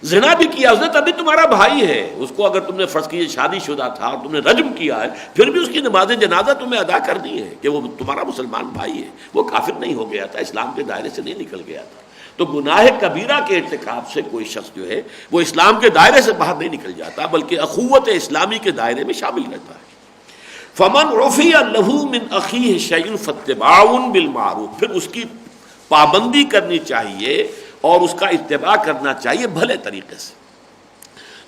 زنا بھی کیا اس نے تبھی تمہارا بھائی ہے، اس کو اگر تم نے فرض کیجیے شادی شدہ تھا اور تم نے رجم کیا ہے پھر بھی اس کی نماز جنازہ تمہیں ادا کرنی ہے کہ وہ تمہارا مسلمان بھائی ہے، وہ کافر نہیں ہو گیا تھا، اسلام کے دائرے سے نہیں نکل گیا تھا۔ تو گناہ کبیرہ کے ارتکاب سے کوئی شخص جو ہے وہ اسلام کے دائرے سے باہر نہیں نکل جاتا بلکہ اخوت اسلامی کے دائرے میں شامل رہتا ہے۔ فمن عفی لہ من اخیہ شیء فاتباع بالمعروف، پھر اس کی پابندی کرنی چاہیے اور اس کا اتباع کرنا چاہیے بھلے طریقے سے۔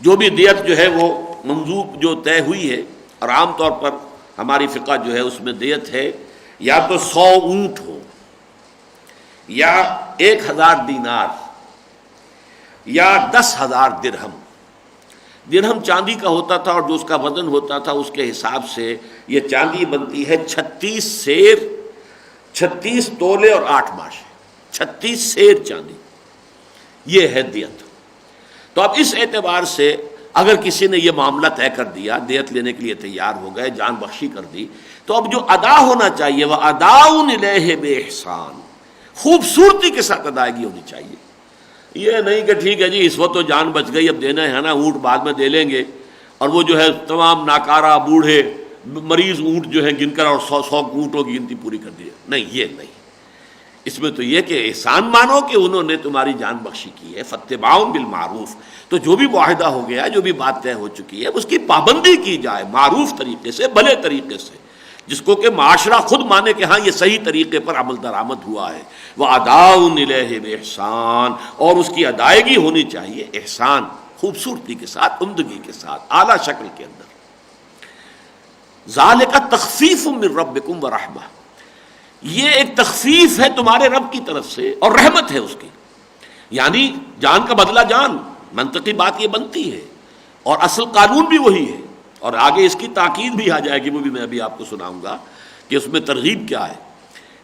جو بھی دیت جو ہے وہ منظوب جو طے ہوئی ہے، اور عام طور پر ہماری فقہ جو ہے اس میں دیت ہے یا تو 100 اونٹ ہو یا 1000 دینار یا 10,000 درہم۔ درہم چاندی کا ہوتا تھا اور جو اس کا وزن ہوتا تھا اس کے حساب سے یہ چاندی بنتی ہے 36 سیر، 36 تولے اور 8 ماشے، 36 سیر چاندی، یہ ہے دیت۔ تو اب اس اعتبار سے اگر کسی نے یہ معاملہ طے کر دیا، دیت لینے کے لیے تیار ہو گئے، جان بخشی کر دی، تو اب جو ادا ہونا چاہیے وہ اداء الیہ باحسان، خوبصورتی کے ساتھ ادائیگی ہونی چاہیے۔ یہ نہیں کہ ٹھیک ہے جی اس وقت تو جان بچ گئی اب دینا ہے نا، اونٹ بعد میں دے لیں گے، اور وہ جو ہے تمام ناکارہ بوڑھے مریض اونٹ جو ہیں گن کر اور 100 اونٹوں کی گنتی پوری کر دی۔ نہیں، یہ نہیں، اس میں تو یہ کہ احسان مانو کہ انہوں نے تمہاری جان بخشی کی ہے، فاتباع بالمعروف۔ تو جو بھی معاہدہ ہو گیا، جو بھی بات طے ہو چکی ہے اس کی پابندی کی جائے معروف طریقے سے، بھلے طریقے سے، جس کو کہ معاشرہ خود مانے کہ ہاں یہ صحیح طریقے پر عمل درآمد ہوا ہے۔ وَأَدَاءٌ إِلَيْهِ بِإِحْسَان، اور اس کی ادائیگی ہونی چاہیے احسان، خوبصورتی کے ساتھ، عمدگی کے ساتھ، اعلیٰ شکل کے اندر۔ ذَلِكَ تَخْفِيفٌ مِّن رَبِّكُمْ وَرَحْمَةٌ، یہ ایک تخفیف ہے تمہارے رب کی طرف سے اور رحمت ہے اس کی، یعنی جان کا بدلہ جان، منطقی بات یہ بنتی ہے اور اصل قانون بھی وہی ہے، اور آگے اس کی تاکید بھی آ جائے گی، وہ بھی میں ابھی آپ کو سناؤں گا کہ اس میں ترغیب کیا ہے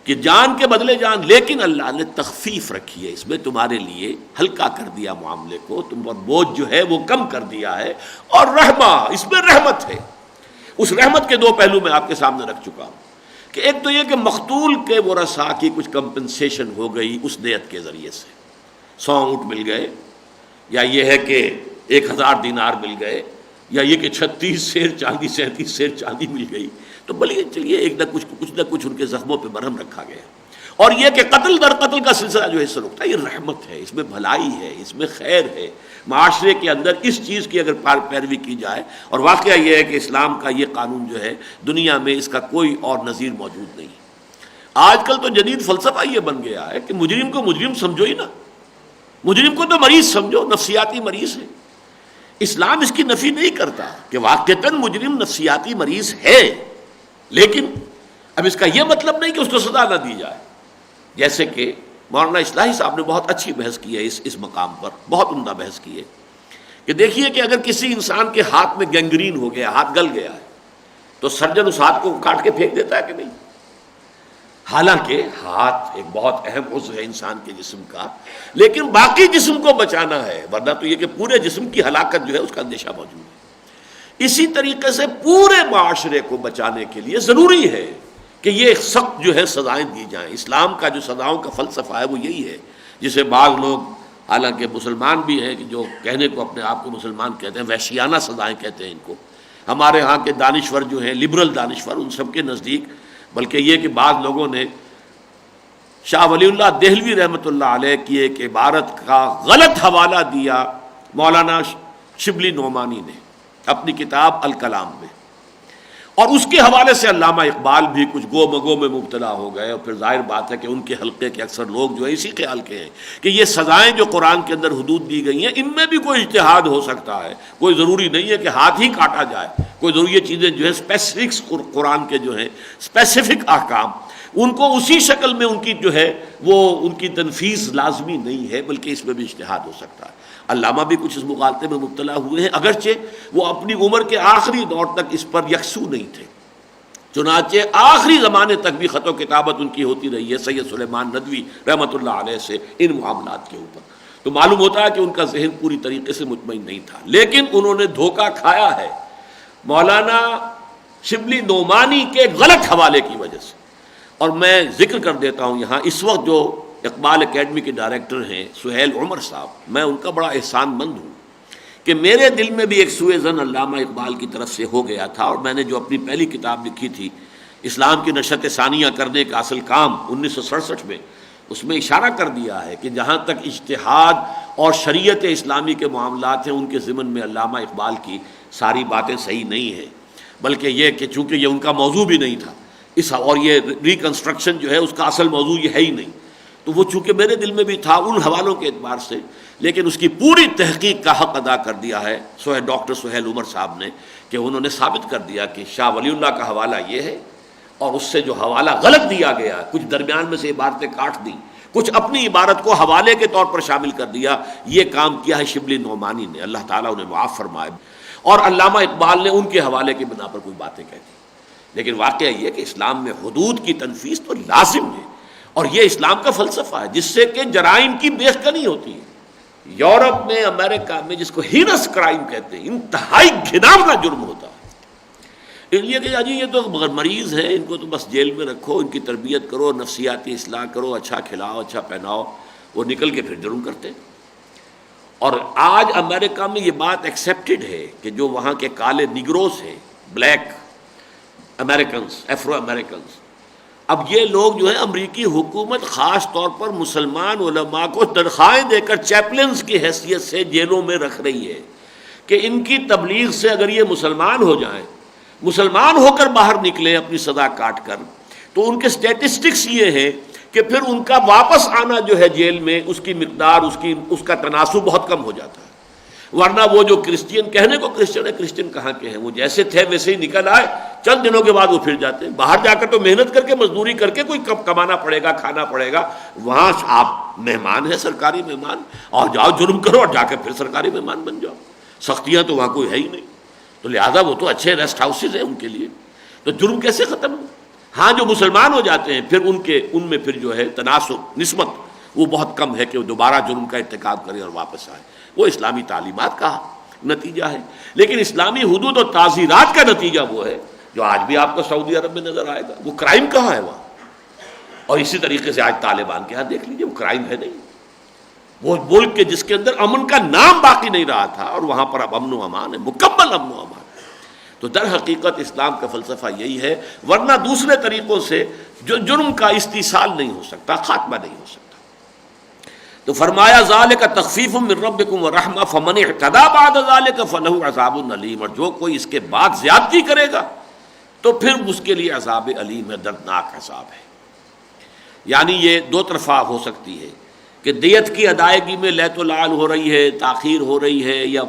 کہ جان کے بدلے جان، لیکن اللہ نے تخفیف رکھی ہے، اس میں تمہارے لیے ہلکا کر دیا معاملے کو، تم پر بوجھ جو ہے وہ کم کر دیا ہے، اور رحمہ، اس میں رحمت ہے۔ اس رحمت کے 2 پہلو میں آپ کے سامنے رکھ چکا ہوں کہ ایک تو یہ کہ مقتول کے ورثاء کی کچھ کمپنسیشن ہو گئی اس دیت کے ذریعے سے، 100 اونٹ مل گئے، یا یہ ہے کہ 1000 دینار مل گئے، یا یہ کہ 36 سیر چاندی، 37 سیر چاندی مل گئی، تو بلکہ چلیے ایک نہ کچھ ان کے زخموں پہ مرہم رکھا گیا۔ اور یہ کہ قتل در قتل کا سلسلہ جو ہے اس سے رکتا ہے، یہ رحمت ہے، اس میں بھلائی ہے، اس میں خیر ہے، معاشرے کے اندر اس چیز کی اگر پیروی کی جائے۔ اور واقعہ یہ ہے کہ اسلام کا یہ قانون جو ہے دنیا میں اس کا کوئی اور نظیر موجود نہیں۔ آج کل تو جدید فلسفہ یہ بن گیا ہے کہ مجرم کو مجرم سمجھو ہی نا، مجرم کو تو مریض سمجھو، نفسیاتی مریض ہے۔ اسلام اس کی نفی نہیں کرتا کہ واقعتاً مجرم نفسیاتی مریض ہے، لیکن اب اس کا یہ مطلب نہیں کہ اس کو سزا نہ دی جائے۔ جیسے کہ مولانا اصلاحی صاحب نے بہت اچھی بحث کی ہے اس مقام پر، بہت عمدہ بحث کی ہے کہ دیکھیے کہ اگر کسی انسان کے ہاتھ میں گینگرین ہو گیا، ہاتھ گل گیا ہے، تو سرجن اس ہاتھ کو کاٹ کے پھینک دیتا ہے کہ نہیں؟ حالانکہ ہاتھ ایک بہت اہم عضو ہے انسان کے جسم کا، لیکن باقی جسم کو بچانا ہے، ورنہ تو یہ کہ پورے جسم کی ہلاکت جو ہے اس کا اندیشہ موجود ہے۔ اسی طریقے سے پورے معاشرے کو بچانے کے لیے ضروری ہے کہ یہ سخت جو ہے سزائیں دی جائیں۔ اسلام کا جو سزاؤں کا فلسفہ ہے وہ یہی ہے، جسے بعض لوگ حالانکہ مسلمان بھی ہیں کہ جو کہنے کو اپنے آپ کو مسلمان کہتے ہیں، وحشیانہ سزائیں کہتے ہیں ان کو۔ ہمارے ہاں کے دانشور جو ہیں، لبرل دانشور، ان سب کے نزدیک بلکہ یہ کہ بعض لوگوں نے شاہ ولی اللہ دہلوی رحمۃ اللہ علیہ کی ایک عبارت کا غلط حوالہ دیا مولانا شبلی نعمانی نے اپنی کتاب الکلام میں۔ اور اس کے حوالے سے علامہ اقبال بھی کچھ گو مگو میں مبتلا ہو گئے، اور پھر ظاہر بات ہے کہ ان کے حلقے کے اکثر لوگ جو ہے اسی خیال کے ہیں کہ یہ سزائیں جو قرآن کے اندر حدود دی گئی ہیں ان میں بھی کوئی اجتہاد ہو سکتا ہے، کوئی ضروری نہیں ہے کہ ہاتھ ہی کاٹا جائے، کوئی ضروری یہ چیزیں جو ہے اسپیسیفکس قرآن کے جو ہیں اسپیسیفک احکام ان کو اسی شکل میں ان کی جو ہے وہ ان کی تنفیذ لازمی نہیں ہے، بلکہ اس میں بھی اجتہاد ہو سکتا ہے۔ علامہ بھی کچھ اس مغالطے میں مبتلا ہوئے ہیں، اگرچہ وہ اپنی عمر کے آخری دور تک اس پر یکسو نہیں تھے، چنانچہ آخری زمانے تک بھی خط و کتابت ان کی ہوتی رہی ہے سید سلیمان ندوی رحمۃ اللہ علیہ سے ان معاملات کے اوپر، تو معلوم ہوتا ہے کہ ان کا ذہن پوری طریقے سے مطمئن نہیں تھا، لیکن انہوں نے دھوکہ کھایا ہے مولانا شبلی نعمانی کے غلط حوالے کی وجہ سے۔ اور میں ذکر کر دیتا ہوں یہاں، اس وقت جو اقبال اکیڈمی کے ڈائریکٹر ہیں سہیل عمر صاحب، میں ان کا بڑا احسان مند ہوں کہ میرے دل میں بھی ایک سوء ظن علامہ اقبال کی طرف سے ہو گیا تھا، اور میں نے جو اپنی پہلی کتاب لکھی تھی اسلام کی نشت ثانیہ کرنے کا اصل کام 1967 میں، اس میں اشارہ کر دیا ہے کہ جہاں تک اجتہاد اور شریعت اسلامی کے معاملات ہیں ان کے ضمن میں علامہ اقبال کی ساری باتیں صحیح نہیں ہیں، بلکہ یہ کہ چونکہ یہ ان کا موضوع بھی نہیں تھا اور یہ ریکنسٹرکشن جو ہے اس کا اصل موضوع یہ ہے ہی نہیں، تو وہ چونکہ میرے دل میں بھی تھا ان حوالوں کے اعتبار سے، لیکن اس کی پوری تحقیق کا حق ادا کر دیا ہے ڈاکٹر سہیل عمر صاحب نے، کہ انہوں نے ثابت کر دیا کہ شاہ ولی اللہ کا حوالہ یہ ہے، اور اس سے جو حوالہ غلط دیا گیا، کچھ درمیان میں سے عبارتیں کاٹ دیں، کچھ اپنی عبارت کو حوالے کے طور پر شامل کر دیا، یہ کام کیا ہے شبلی نعمانی نے، اللہ تعالیٰ انہیں معاف فرمائے، اور علامہ اقبال نے ان کے حوالے کی بنا پر کوئی باتیں کہہ دی۔ لیکن واقعہ یہ کہ اسلام میں حدود کی تنفیذ تو لازم ہے، اور یہ اسلام کا فلسفہ ہے جس سے کہ جرائم کی بیخکنی ہوتی ہے۔ یورپ میں، امریکہ میں جس کو ہینس کرائم کہتے ہیں، انتہائی گھناؤنا جرم ہوتا ہے، اس لیے کہ جی یہ تو مریض ہے، ان کو تو بس جیل میں رکھو، ان کی تربیت کرو، نفسیاتی اصلاح کرو، اچھا کھلاؤ، اچھا پہناؤ، وہ نکل کے پھر جرم کرتے ہیں۔ اور آج امریکہ میں یہ بات ایکسیپٹڈ ہے کہ جو وہاں کے کالے نیگروز ہیں، بلیک امریکنز، افرو امریکنز، اب یہ لوگ جو ہے امریکی حکومت خاص طور پر مسلمان علماء کو تنخواہیں دے کر چیپلنز کی حیثیت سے جیلوں میں رکھ رہی ہے کہ ان کی تبلیغ سے اگر یہ مسلمان ہو جائیں، مسلمان ہو کر باہر نکلیں اپنی سزا کاٹ کر، تو ان کے سٹیٹسٹکس یہ ہیں کہ پھر ان کا واپس آنا جو ہے جیل میں، اس کی مقدار، اس کا تناسب بہت کم ہو جاتا ہے، ورنہ وہ جو کرسچین کہنے کو کرسچن ہے، کرسچن کہاں کے ہیں، وہ جیسے تھے ویسے ہی نکل آئے، چند دنوں کے بعد وہ پھر جاتے ہیں باہر، جا کر تو محنت کر کے مزدوری کر کے کوئی کمانا پڑے گا، کھانا پڑے گا، وہاں آپ مہمان ہیں، سرکاری مہمان، اور جاؤ جرم کرو اور جا کے پھر سرکاری مہمان بن جاؤ، سختیاں تو وہاں کوئی ہے ہی نہیں، تو لہذا وہ تو اچھے ریسٹ ہاؤسز ہیں ان کے لیے، تو جرم کیسے ختم ہو؟ ہاں جو مسلمان ہو جاتے ہیں پھر ان میں پھر جو ہے تناسب، نسبت وہ بہت کم ہے کہ وہ دوبارہ جرم کا ارتکاب کریں اور واپس آئے، وہ اسلامی تعلیمات کا نتیجہ ہے۔ لیکن اسلامی حدود اور تعزیرات کا نتیجہ وہ ہے جو آج بھی آپ کو سعودی عرب میں نظر آئے گا، وہ کرائم کہاں ہے وہاں، اور اسی طریقے سے آج طالبان کے ہاں دیکھ لیجیے، وہ کرائم ہے نہیں، وہ ملک کے جس کے اندر امن کا نام باقی نہیں رہا تھا، اور وہاں پر اب امن و امان ہے، مکمل امن و امان۔ تو در حقیقت اسلام کا فلسفہ یہی ہے، ورنہ دوسرے طریقوں سے جو جرم کا استیصال نہیں ہو سکتا، خاتمہ نہیں ہو سکتا۔ تو فرمایا ذالک تخفیف من ربکم ورحمہ فمن اعتدی بعد ذالک فلہ عذاب علیم، اور جو کوئی اس کے بعد زیادتی کرے گا تو پھر اس کے لیے عذاب علیم ہے، دردناک عذاب ہے۔ یعنی یہ دو طرفہ ہو سکتی ہے کہ دیت کی ادائیگی میں لیت و لال ہو رہی ہے، تاخیر ہو رہی ہے، یا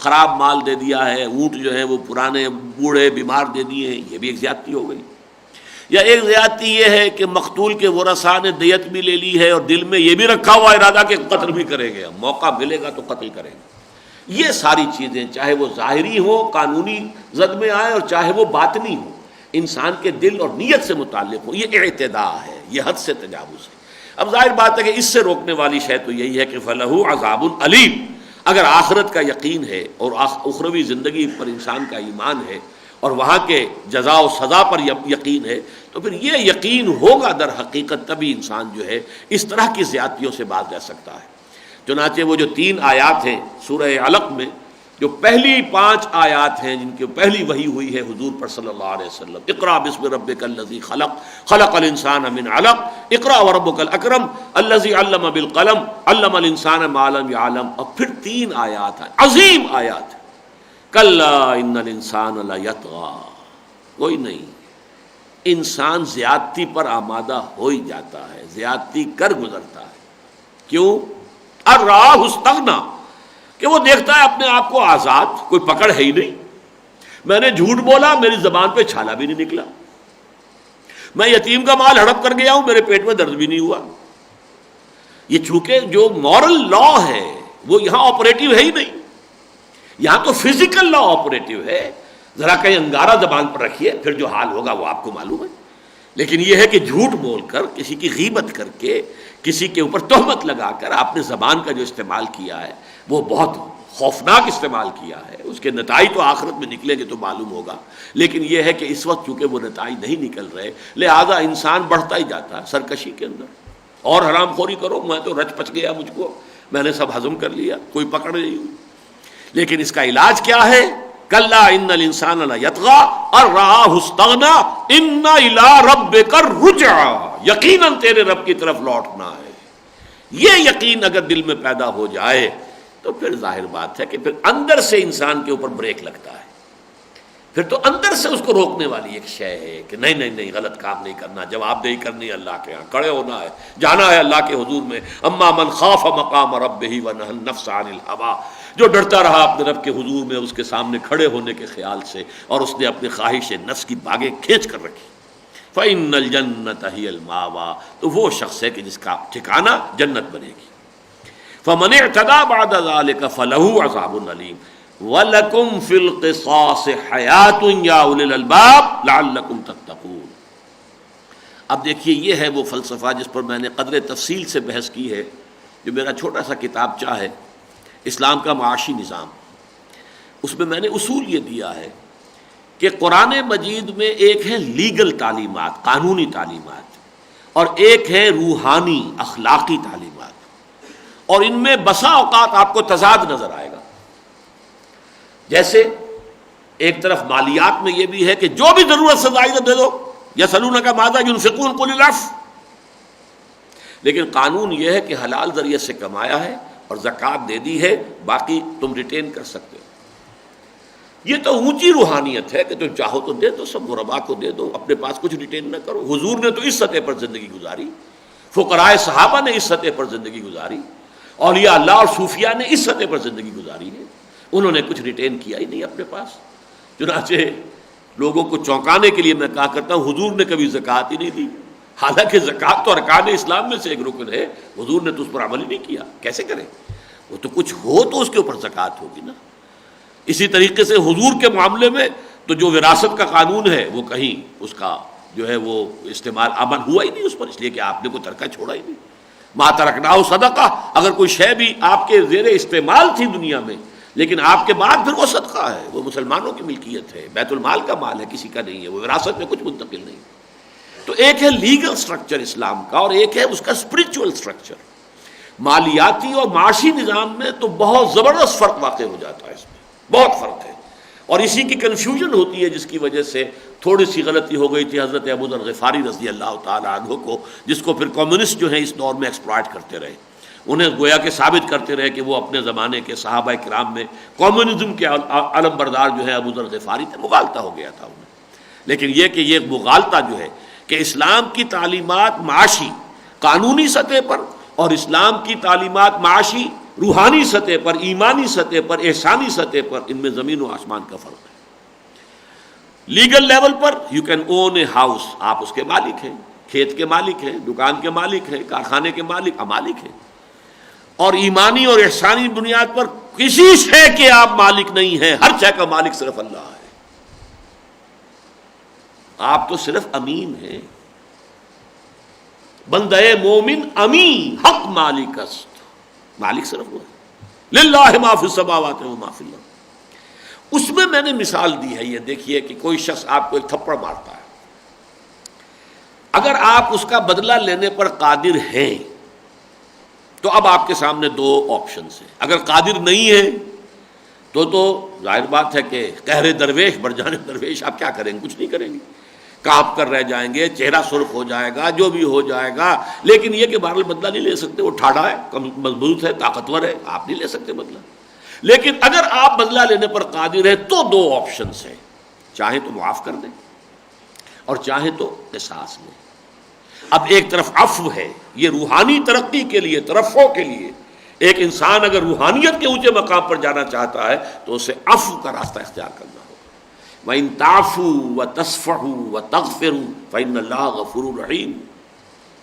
خراب مال دے دیا ہے، اونٹ جو ہے وہ پرانے بوڑھے بیمار دے دیے ہیں، یہ بھی ایک زیادتی ہو گئی۔ یا ایک زیادتی یہ ہے کہ مقتول کے ورثاء نے دیت بھی لے لی ہے اور دل میں یہ بھی رکھا ہوا ارادہ کہ قتل بھی کریں گے، موقع ملے گا تو قتل کریں گے۔ یہ ساری چیزیں چاہے وہ ظاہری ہوں، قانونی زد میں آئے، اور چاہے وہ باطنی ہوں، انسان کے دل اور نیت سے متعلق ہو، یہ اعتداء ہے، یہ حد سے تجاوز ہے۔ اب ظاہر بات ہے کہ اس سے روکنے والی شے تو یہی ہے کہ فَلَهُ عَذَابٌ عَلِيمٌ، اگر آخرت کا یقین ہے اور اخروی زندگی پر انسان کا ایمان ہے اور وہاں کے جزا و سزا پر یقین ہے، تو پھر یہ یقین ہوگا در حقیقت، تبھی انسان جو ہے اس طرح کی زیادتیوں سے باز رہ سکتا ہے۔ چنانچہ وہ جو 3 آیات ہیں سورہ علق میں، جو پہلی 5 آیات ہیں جن کی پہلی وحی ہوئی ہے حضور پر صلی اللہ علیہ وسلم، اقرأ بسم ربک الذی خلق خلق الانسان من علق اقرأ وربک الاکرم الذی علم بالقلم علم الانسان ما لم یعلم، اور پھر 3 آیات ہیں عظیم آیات، کلا ان الانسان لیطغی کوئی نہیں. انسان زیادتی پر آمادہ ہو ہی جاتا ہے، زیادتی کر گزرتا ہے. کیوں؟ الراہ استغنا، کہ وہ دیکھتا ہے اپنے آپ کو آزاد، کوئی پکڑ ہے ہی نہیں. میں نے جھوٹ بولا، میری زبان پہ چھالا بھی نہیں نکلا. میں یتیم کا مال ہڑپ کر گیا ہوں، میرے پیٹ میں درد بھی نہیں ہوا. یہ چونکہ جو مورل لا ہے وہ یہاں آپریٹو ہے ہی نہیں. یہاں تو فزیکل لا آپریٹو ہے. ذرا کہیں انگارہ زبان پر رکھیے، پھر جو حال ہوگا وہ آپ کو معلوم ہے. لیکن یہ ہے کہ جھوٹ بول کر، کسی کی غیبت کر کے، کسی کے اوپر تہمت لگا کر آپ نے زبان کا جو استعمال کیا ہے وہ بہت خوفناک استعمال کیا ہے. اس کے نتائج تو آخرت میں نکلیں گے تو معلوم ہوگا. لیکن یہ ہے کہ اس وقت چونکہ وہ نتائج نہیں نکل رہے، لہذا انسان بڑھتا ہی جاتا ہے سرکشی کے اندر. اور حرام خوری کرو، میں تو رچ پچ گیا، مجھ کو، میں نے سب ہضم کر لیا، کوئی پکڑ نہیں ہوئی. لیکن اس کا علاج کیا ہے؟ کلا ان الانسان لیطغی ان رآہ استغنی ان الی ربک الرجعی، یقیناً تیرے رب کی طرف لوٹنا ہے. یہ یقین اگر دل میں پیدا ہو جائے تو پھر ظاہر بات ہے کہ پھر اندر سے انسان کے اوپر بریک لگتا ہے. پھر تو اندر سے اس کو روکنے والی ایک شے ہے کہ نہیں نہیں نہیں، غلط کام نہیں کرنا، جواب دہی کرنی ہے، اللہ کے ہاں کھڑے ہونا ہے، جانا ہے اللہ کے حضور میں. اما من خاف مقام ربہ ونہى النفس عن الہویٰ، جو ڈرتا رہا اپنے رب کے حضور میں اس کے سامنے کھڑے ہونے کے خیال سے، اور اس نے اپنی خواہش نفس کی باگیں کھینچ کر رکھی. فإن الجنۃ ہی المأویٰ، تو وہ شخص ہے کہ جس کا ٹھکانہ جنت بنے گی. فمن اعتدى بعد ذلك فله عذاب علیم وَلَكُمْ فِي الْقِصَاصِ حَيَاةٌ يَا أُولِي الْأَلْبَابِ لَعَلَّكُمْ تَتَّقُونَ. اب دیکھیے یہ ہے وہ فلسفہ جس پر میں نے قدر تفصیل سے بحث کی ہے، جو میرا چھوٹا سا کتابچہ ہے اسلام کا معاشی نظام. اس میں میں نے اصول یہ دیا ہے کہ قرآن مجید میں ایک ہے لیگل تعلیمات، قانونی تعلیمات، اور ایک ہے روحانی اخلاقی تعلیمات، اور ان میں بسا اوقات آپ کو تضاد نظر آئے گا. جیسے ایک طرف مالیات میں یہ بھی ہے کہ جو بھی ضرورت سے زائد دے دو، یسألونک ماذا ينفقون قل العفو، لیکن قانون یہ ہے کہ حلال ذریعے سے کمایا ہے اور زکوٰۃ دے دی ہے، باقی تم ریٹین کر سکتے ہو. یہ تو اونچی روحانیت ہے کہ تم چاہو تو دے دو، سب غربا کو دے دو، اپنے پاس کچھ ریٹین نہ کرو. حضور نے تو اس سطح پر زندگی گزاری، فقراء صحابہ نے اس سطح پر زندگی گزاری، اولیاء اللہ اور صوفیاء نے اس سطح پر زندگی گزاری ہے. انہوں نے کچھ ریٹین کیا ہی نہیں اپنے پاس. چنانچہ لوگوں کو چونکانے کے لیے میں کہا کرتا ہوں حضور نے کبھی زکوٰۃ ہی نہیں دی، حالانکہ زکوٰۃ تو ارکان اسلام میں سے ایک رکن ہے. حضور نے تو اس پر عمل ہی نہیں کیا، کیسے کریں؟ وہ تو کچھ ہو تو اس کے اوپر زکوٰۃ ہوگی نا. اسی طریقے سے حضور کے معاملے میں تو جو وراثت کا قانون ہے وہ کہیں اس کا جو ہے وہ استعمال عمل ہوا ہی نہیں اس پر، اس لیے کہ آپ نے کوئی ترکہ چھوڑا ہی نہیں. ما ترکناہ صدقہ، اگر کوئی شے بھی آپ کے زیر استعمال تھی دنیا میں لیکن آپ کے بعد پھر وہ صدقہ ہے، وہ مسلمانوں کی ملکیت ہے، بیت المال کا مال ہے، کسی کا نہیں ہے، وہ وراثت میں کچھ منتقل نہیں. تو ایک ہے لیگل سٹرکچر اسلام کا اور ایک ہے اس کا اسپرچول سٹرکچر. مالیاتی اور معاشی نظام میں تو بہت زبردست فرق واقع ہو جاتا ہے، اس میں بہت فرق ہے. اور اسی کی کنفیوژن ہوتی ہے جس کی وجہ سے تھوڑی سی غلطی ہو گئی تھی حضرت ابو ذر غفاری رضی اللہ تعالیٰ عنہ کو، جس کو پھر کمیونسٹ جو ہیں اس دور میں ایکسپلائٹ کرتے رہے. انہیں گویا کہ ثابت کرتے رہے کہ وہ اپنے زمانے کے صحابہ کرام میں کمیونزم کے علم بردار جو ہے ابو ذر غفاری تھے، مغالطہ ہو گیا تھا انہیں. لیکن یہ کہ یہ مغالطہ جو ہے کہ اسلام کی تعلیمات معاشی قانونی سطح پر اور اسلام کی تعلیمات معاشی روحانی سطح پر، ایمانی سطح پر، احسانی سطح پر، ان میں زمین و آسمان کا فرق ہے. Legal level per you can own a house, آپ اس کے مالک ہیں، کھیت کے مالک ہیں، دکان کے مالک ہیں، کارخانے کے مالک ہیں. اور ایمانی اور احسانی بنیاد پر کسی شے کے آپ مالک نہیں ہیں، ہر شے کا مالک صرف اللہ ہے. آپ تو صرف امین ہیں، بندہ مومن امین حق مالک است، مالک صرف وہ ہے. للہ ما فی السماوات و ما فی الارض. اس میں میں نے مثال دی ہے، یہ دیکھیے کہ کوئی شخص آپ کو ایک تھپڑ مارتا ہے، اگر آپ اس کا بدلہ لینے پر قادر ہیں تو اب آپ کے سامنے دو آپشنز ہیں. اگر قادر نہیں ہے تو ظاہر بات ہے کہ قہر درویش بڑھ جانے درویش، آپ کیا کریں گے؟ کچھ نہیں کریں گے، کانپ کر رہ جائیں گے، چہرہ سرخ ہو جائے گا، جو بھی ہو جائے گا. لیکن یہ کہ بہرحال بدلہ نہیں لے سکتے، وہ ٹھاڑا ہے، مضبوط ہے، طاقتور ہے، آپ نہیں لے سکتے بدلہ. لیکن اگر آپ بدلہ لینے پر قادر ہیں تو دو آپشنز ہیں، چاہیں تو معاف کر دیں اور چاہیں تو قصاص میں۔ اب ایک طرف عفو ہے، یہ روحانی ترقی کے لیے، ترفع کے لیے، ایک انسان اگر روحانیت کے اونچے مقام پر جانا چاہتا ہے تو اسے عفو کا راستہ اختیار کرنا ہوگا۔ وَإِن تَعْفُوا وَتَصْفَحُوا وَتَغْفِرُوا فَإِنَّ اللَّهَ غَفُورٌ رَحِيمٌ۔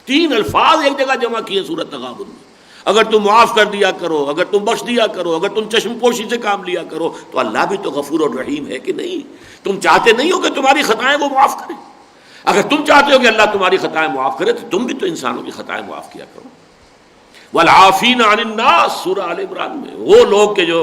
تین الفاظ ایک جگہ جمع کیے سورۃ تغابن میں، اگر تم معاف کر دیا کرو، اگر تم بخش دیا کرو، اگر تم چشم پوشی سے کام لیا کرو، تو اللہ بھی تو غفور اور رحیم ہے کہ نہیں؟ تم چاہتے نہیں ہو کہ تمہاری خطائیں وہ معاف کرے؟ اگر تم چاہتے ہو کہ اللہ تمہاری خطائیں معاف کرے تو تم بھی تو انسانوں کی خطائیں معاف کیا کرو۔ والعافین عن الناس، سورہ آل عمران میں، وہ لوگ کہ جو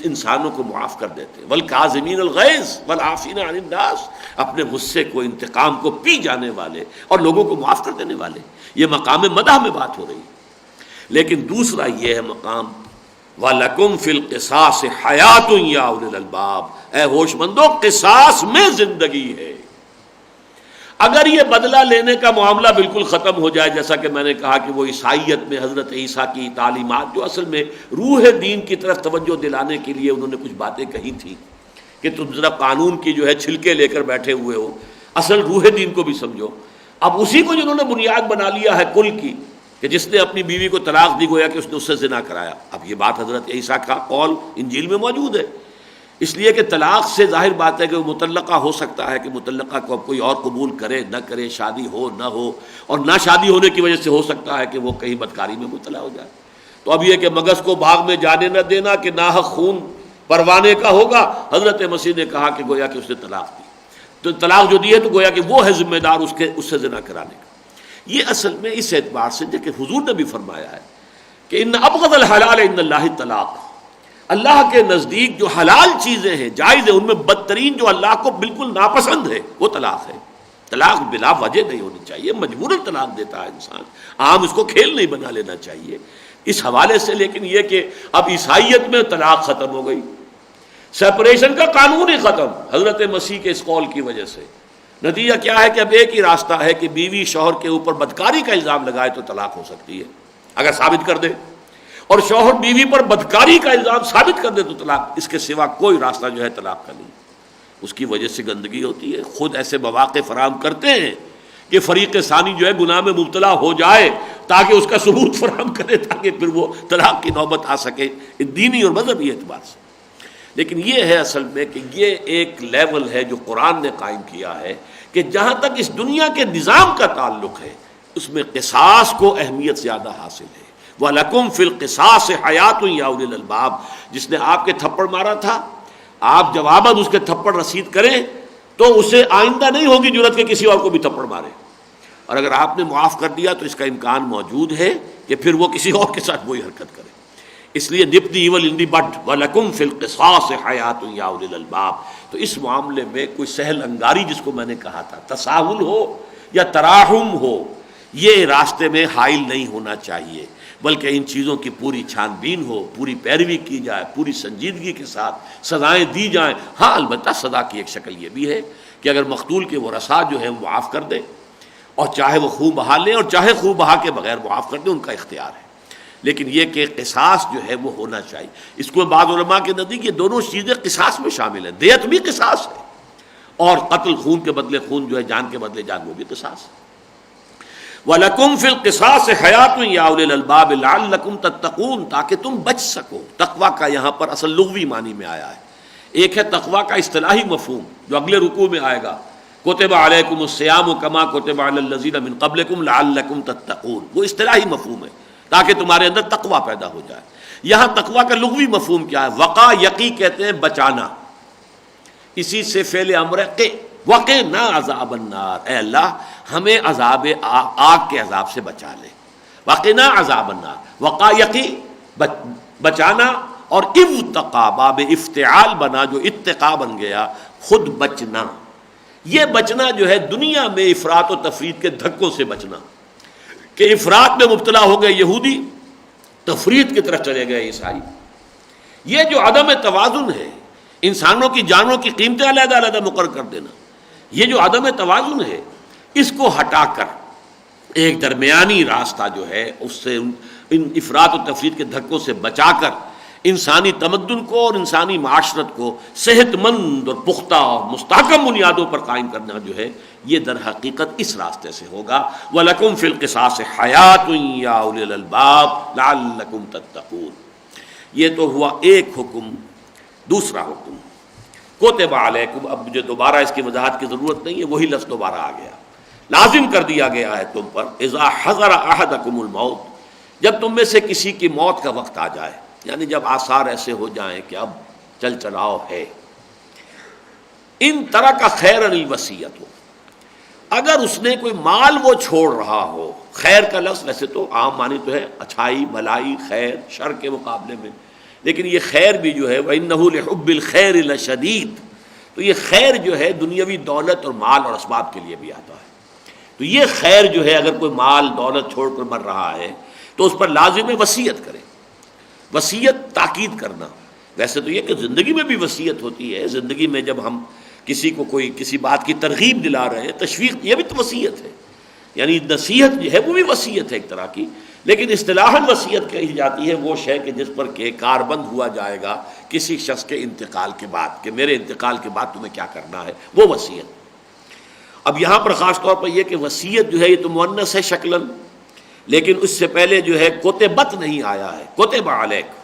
انسانوں کو معاف کر دیتے ہیں، والکاظمین الغیظ والعافین عن الناس، اپنے غصے کو، انتقام کو پی جانے والے اور لوگوں کو معاف کر دینے والے۔ یہ مقام مدح میں بات ہو رہی ہے۔ لیکن دوسرا یہ ہے مقام وَلَكُمْ فِي الْقِصَاصِ حَيَاةٌ يَا أُولِي الْأَلْبَابِ، اے ہوش مندو قصاص میں زندگی ہے۔ اگر یہ بدلہ لینے کا معاملہ بالکل ختم ہو جائے، جیسا کہ میں نے کہا کہ وہ عیسائیت میں حضرت عیسیٰ کی تعلیمات جو اصل میں روح دین کی طرف توجہ دلانے کے لیے انہوں نے کچھ باتیں کہی تھیں کہ تم ذرا قانون کی جو ہے چھلکے لے کر بیٹھے ہوئے ہو، اصل روح دین کو بھی سمجھو۔ اب اسی کو جنہوں نے بنیاد بنا لیا ہے کل کی، کہ جس نے اپنی بیوی کو طلاق دی گویا کہ اس نے اس سے زنا کرایا۔ اب یہ بات حضرت عیسیٰ کا قول انجیل میں موجود ہے، اس لیے کہ طلاق سے ظاہر بات ہے کہ وہ مطلقہ ہو سکتا ہے کہ مطلقہ کو اب کوئی اور قبول کرے نہ کرے، شادی ہو نہ ہو، اور نہ شادی ہونے کی وجہ سے ہو سکتا ہے کہ وہ کہیں بدکاری میں مبتلا ہو جائے۔ تو اب یہ کہ مگس کو باغ میں جانے نہ دینا کہ ناحق خون پروانے کا ہوگا، حضرت مسیح نے کہا کہ گویا کہ اس نے طلاق دی، تو طلاق جو دی ہے تو گویا کہ وہ ہے ذمہ دار اس سے زنا کرانے کا۔ یہ اصل میں اس اعتبار سے کہ حضور نے بھی فرمایا ہے کہ ان ابغض الحلال عند اللہ الطلاق، اللہ کے نزدیک جو حلال چیزیں ہیں، جائز ہیں، ان میں بدترین جو اللہ کو بالکل ناپسند ہے وہ طلاق ہے۔ طلاق بلا وجہ نہیں ہونی چاہیے، مجبوراً طلاق دیتا ہے انسان، عام اس کو کھیل نہیں بنا لینا چاہیے اس حوالے سے۔ لیکن یہ کہ اب عیسائیت میں طلاق ختم ہو گئی، سیپریشن کا قانون ہی ختم حضرت مسیح کے اس قول کی وجہ سے۔ نتیجہ کیا ہے کہ اب ایک ہی راستہ ہے کہ بیوی شوہر کے اوپر بدکاری کا الزام لگائے تو طلاق ہو سکتی ہے اگر ثابت کر دے، اور شوہر بیوی پر بدکاری کا الزام ثابت کر دے تو طلاق، اس کے سوا کوئی راستہ جو ہے طلاق کا نہیں۔ اس کی وجہ سے گندگی ہوتی ہے، خود ایسے مواقع فراہم کرتے ہیں کہ فریق ثانی جو ہے گناہ میں مبتلا ہو جائے تاکہ اس کا ثبوت فراہم کرے، تاکہ پھر وہ طلاق کی نوبت آ سکے دینی اور مذہبی اعتبار سے۔ لیکن یہ ہے اصل میں کہ یہ ایک لیول ہے جو قرآن نے قائم کیا ہے کہ جہاں تک اس دنیا کے نظام کا تعلق ہے اس میں قصاص کو اہمیت زیادہ حاصل ہے۔ وَلَكُمْ فِي الْقِصَاصِ حَيَاةٌ يَا أُولِي الْأَلْبَابِ، جس نے آپ کے تھپڑ مارا تھا، آپ جواباً اس کے تھپڑ رسید کریں تو اسے آئندہ نہیں ہوگی جرأت کہ کسی اور کو بھی تھپڑ مارے، اور اگر آپ نے معاف کر دیا تو اس کا امکان موجود ہے کہ پھر وہ کسی اور کے ساتھ وہی حرکت کرے۔ اس لیے nip the evil in the bud وَلَكُمْ فِي الْقِصَاصِ حَيَاةٌ يَا أُولِي الْأَلْبَابِ۔ تو اس معاملے میں کوئی سہل انگاری جس کو میں نے کہا تھا، تساہل ہو یا تراحم ہو، یہ راستے میں حائل نہیں ہونا چاہیے، بلکہ ان چیزوں کی پوری چھان بین ہو، پوری پیروی کی جائے، پوری سنجیدگی کے ساتھ سزائیں دی جائیں۔ ہاں البتہ سزا کی ایک شکل یہ بھی ہے کہ اگر مقتول کے ورثاء جو ہیں وہ معاف کر دیں، اور چاہے وہ خون بہا لیں اور چاہے خون بہا کے بغیر معاف کر دیں، ان کا اختیار ہے۔ لیکن یہ کہ قصاص جو ہے وہ ہونا چاہیے، اس کو بعض علماء کے نزدیک یہ دونوں چیزیں قصاص میں شامل ہیں، دیت بھی قصاص ہے اور قتل خون کے بدلے خون جو ہے، جان کے بدلے جان، وہ بھی قصاص ہے۔ وَلَكُمْ فِي الْقِصَاصِ حَيَاةٌ يَا أُولِي الْأَلْبَابِ لَعَلَّكُمْ تَتَّقُونَ، تاکہ تم بچ سکو۔ تقویٰ کا یہاں پر اصل لغوی معنی میں آیا ہے، ایک ہے تقویٰ کا اصطلاحی مفہوم جو اگلے رکوع میں آئے گا، كُتِبَ عَلَيْكُمُ الصِّيَامُ كَمَا كُتِبَ عَلَى الَّذِينَ مِن قَبْلِكُمْ لَعَلَّكُمْ تَتَّقُونَ، وہ اصطلاحی مفہوم ہے تاکہ تمہارے اندر تقویٰ پیدا ہو جائے۔ یہاں تقویٰ کا لغوی مفہوم کیا ہے؟ وقا یقی کہتے ہیں بچانا، اسی سے فعل امر ہے وقنا عذاب النار، اے اللہ ہمیں عذاب آگ کے عذاب سے بچا لے، وقنا عذاب النار، وقا یقی بچانا، اور ابتقا باب افتعال بنا جو اتقا بن گیا، خود بچنا۔ یہ بچنا جو ہے دنیا میں افراط و تفرید کے دھکوں سے بچنا، کہ افراط میں مبتلا ہو گئے یہودی، تفرید کی طرف چلے گئے عیسائی۔ یہ جو عدم توازن ہے، انسانوں کی جانوں کی قیمتیں علیحدہ علیحدہ مقرر کر دینا، یہ جو عدم توازن ہے اس کو ہٹا کر ایک درمیانی راستہ جو ہے اس سے ان افراط و تفرید کے دھکوں سے بچا کر انسانی تمدن کو اور انسانی معاشرت کو صحت مند اور پختہ اور مستحکم بنیادوں پر قائم کرنا جو ہے یہ در حقیقت اس راستے سے ہوگا۔ وَلَكُمْ فِي الْقِصَاصِ حَيَاةٌ يَا أُولِي الْأَلْبَابِ لَعَلَّكُمْ تَتَّقُونَ۔ یہ تو ہوا ایک حکم۔ دوسرا حکم کُتِبَ عَلَيْكُمْ، اب مجھے دوبارہ اس کی وضاحت کی ضرورت نہیں ہے، وہی لفظ دوبارہ آ گیا، لازم کر دیا گیا ہے تم پر، اذا حضر احدکم الموت، جب تم میں سے کسی کی موت کا وقت آ جائے، یعنی جب آثار ایسے ہو جائیں کہ اب چل چلاؤ ہے، ان ترک خیرا الوصیت ہو، اگر اس نے کوئی مال وہ چھوڑ رہا ہو، خیر کا لفظ ویسے تو عام معنی تو ہے اچھائی بھلائی خیر شر کے مقابلے میں، لیکن یہ خیر بھی جو ہے وَإِنَّهُ لِحُبِّ الْخَيْرِ لَشَدِيدٌ، تو یہ خیر جو ہے دنیاوی دولت اور مال اور اسباب کے لیے بھی آتا ہے۔ تو یہ خیر جو ہے اگر کوئی مال دولت چھوڑ کر مر رہا ہے تو اس پر لازم ہے وصیت کرے، وصیت تاکید کرنا۔ ویسے تو یہ کہ زندگی میں بھی وصیت ہوتی ہے، زندگی میں جب ہم کسی کو کوئی کسی بات کی ترغیب دلا رہے ہیں، تشویق، یہ بھی تو وصیت ہے، یعنی نصیحت جو ہے وہ بھی وصیت ہے ایک طرح کی، لیکن اصطلاحاً وصیت کہی جاتی ہے وہ شے کہ جس پر کہ کاربند ہوا جائے گا کسی شخص کے انتقال کے بعد، کہ میرے انتقال کے بعد تمہیں کیا کرنا ہے، وہ وصیت۔ اب یہاں پر خاص طور پر یہ کہ وصیت جو ہے یہ تو مؤنث ہے شکلاً، لیکن اس سے پہلے جو ہے کتبت نہیں آیا ہے، کتب علیک،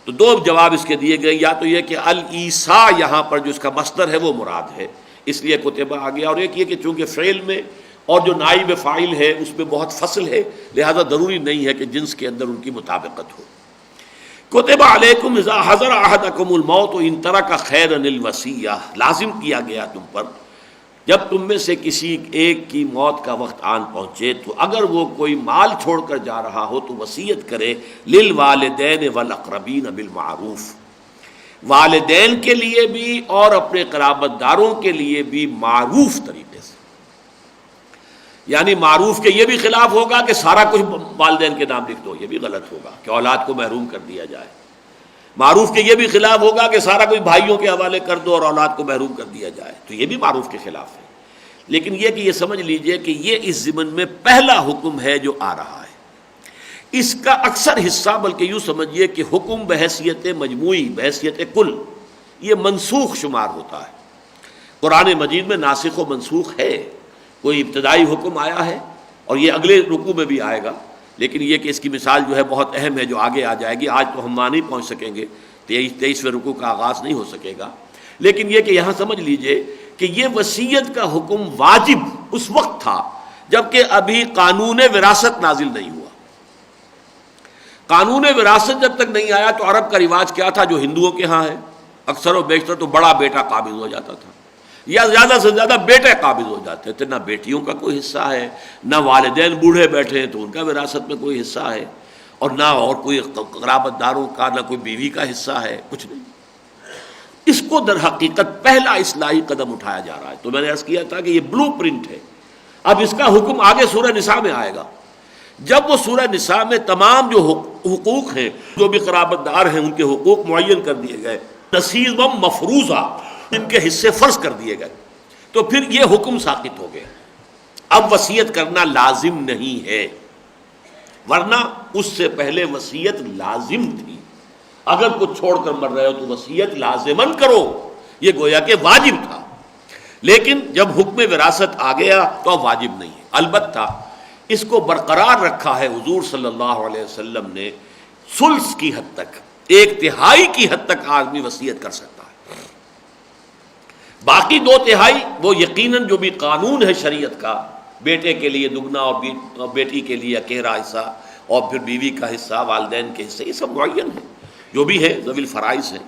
تو دو جواب اس کے دیے گئے، یا تو یہ کہ الایسا یہاں پر جو اس کا مصدر ہے وہ مراد ہے اس لیے کتبہ آ گیا، اور ایک یہ کہ چونکہ فعل میں اور جو نائب فاعل ہے اس میں بہت فصل ہے، لہذا ضروری نہیں ہے کہ جنس کے اندر ان کی مطابقت ہو۔ کتب علیکم اذا حضر احدکم الموت ان ترک خیرا الوصیہ، لازم کیا گیا تم پر جب تم میں سے کسی ایک کی موت کا وقت آن پہنچے تو اگر وہ کوئی مال چھوڑ کر جا رہا ہو تو وصیت کرے للوالدین والاقربین بالمعروف، والدین کے لیے بھی اور اپنے قرابت داروں کے لیے بھی معروف طریقے سے، یعنی معروف کے یہ بھی خلاف ہوگا کہ سارا کچھ والدین کے نام لکھ دو، یہ بھی غلط ہوگا کہ اولاد کو محروم کر دیا جائے، معروف کے یہ بھی خلاف ہوگا کہ سارا کچھ بھائیوں کے حوالے کر دو اور اولاد کو محروم کر دیا جائے، تو یہ بھی معروف کے خلاف ہے۔ لیکن یہ کہ یہ سمجھ لیجئے کہ یہ اس ضمن میں پہلا حکم ہے جو آ رہا ہے، اس کا اکثر حصہ بلکہ یوں سمجھیے کہ حکم بحیثیت مجموعی بحیثیت کل یہ منسوخ شمار ہوتا ہے۔ قرآن مجید میں ناسخ و منسوخ ہے، کوئی ابتدائی حکم آیا ہے اور یہ اگلے رکوع میں بھی آئے گا، لیکن یہ کہ اس کی مثال جو ہے بہت اہم ہے جو آگے آ جائے گی، آج تو ہم وہاں نہیں پہنچ سکیں گے، 23ویں رکوع کا آغاز نہیں ہو سکے گا، لیکن یہ کہ یہاں سمجھ لیجئے کہ یہ وصیت کا حکم واجب اس وقت تھا جبکہ ابھی قانون وراثت نازل نہیں ہوا۔ قانون وراثت جب تک نہیں آیا تو عرب کا رواج کیا تھا جو ہندوؤں کے ہاں ہے، اکثر و بیشتر تو بڑا بیٹا قابض ہو جاتا تھا یا زیادہ سے زیادہ بیٹے قابض ہو جاتے تھے، نہ بیٹیوں کا کوئی حصہ ہے، نہ والدین بوڑھے بیٹھے ہیں تو ان کا وراثت میں کوئی حصہ ہے، اور نہ اور کوئی قرابت داروں کا، نہ کوئی بیوی کا حصہ ہے، کچھ نہیں۔ اس کو در حقیقت پہلا اصلاحی قدم اٹھایا جا رہا ہے، تو میں نے عرض کیا تھا کہ یہ بلو پرنٹ ہے۔ اب اس کا حکم آگے سورہ نساء میں آئے گا، جب وہ سورہ نساء میں تمام جو حقوق ہیں، جو بھی قرابت دار ہیں ان کے حقوق معین کر دیے گئے، نصیبا مفروضہ، ان کے حصے فرض کر دیے گئے، تو پھر یہ حکم ساقط ہو گیا، اب وصیت کرنا لازم نہیں ہے، ورنہ اس سے پہلے وصیت لازم تھی۔ اگر کچھ چھوڑ کر مر رہے ہو تو وصیت لازماً کرو، یہ گویا کہ واجب تھا، لیکن جب حکم وراثت آ گیا تو اب واجب نہیں ہے۔ البتہ اس کو برقرار رکھا ہے حضور صلی اللہ علیہ وسلم نے، ثلث کی حد تک، 1/3 کی حد تک آدمی وصیت کر سکتا ہے، باقی 2/3 وہ یقیناً جو بھی قانون ہے شریعت کا، بیٹے کے لیے دگنا اور بیٹی کے لیے اکیرا حصہ، اور پھر بیوی کا حصہ، والدین کے حصے، یہ سب معین ہے، جو بھی ہے ذوی الفرائض ہیں،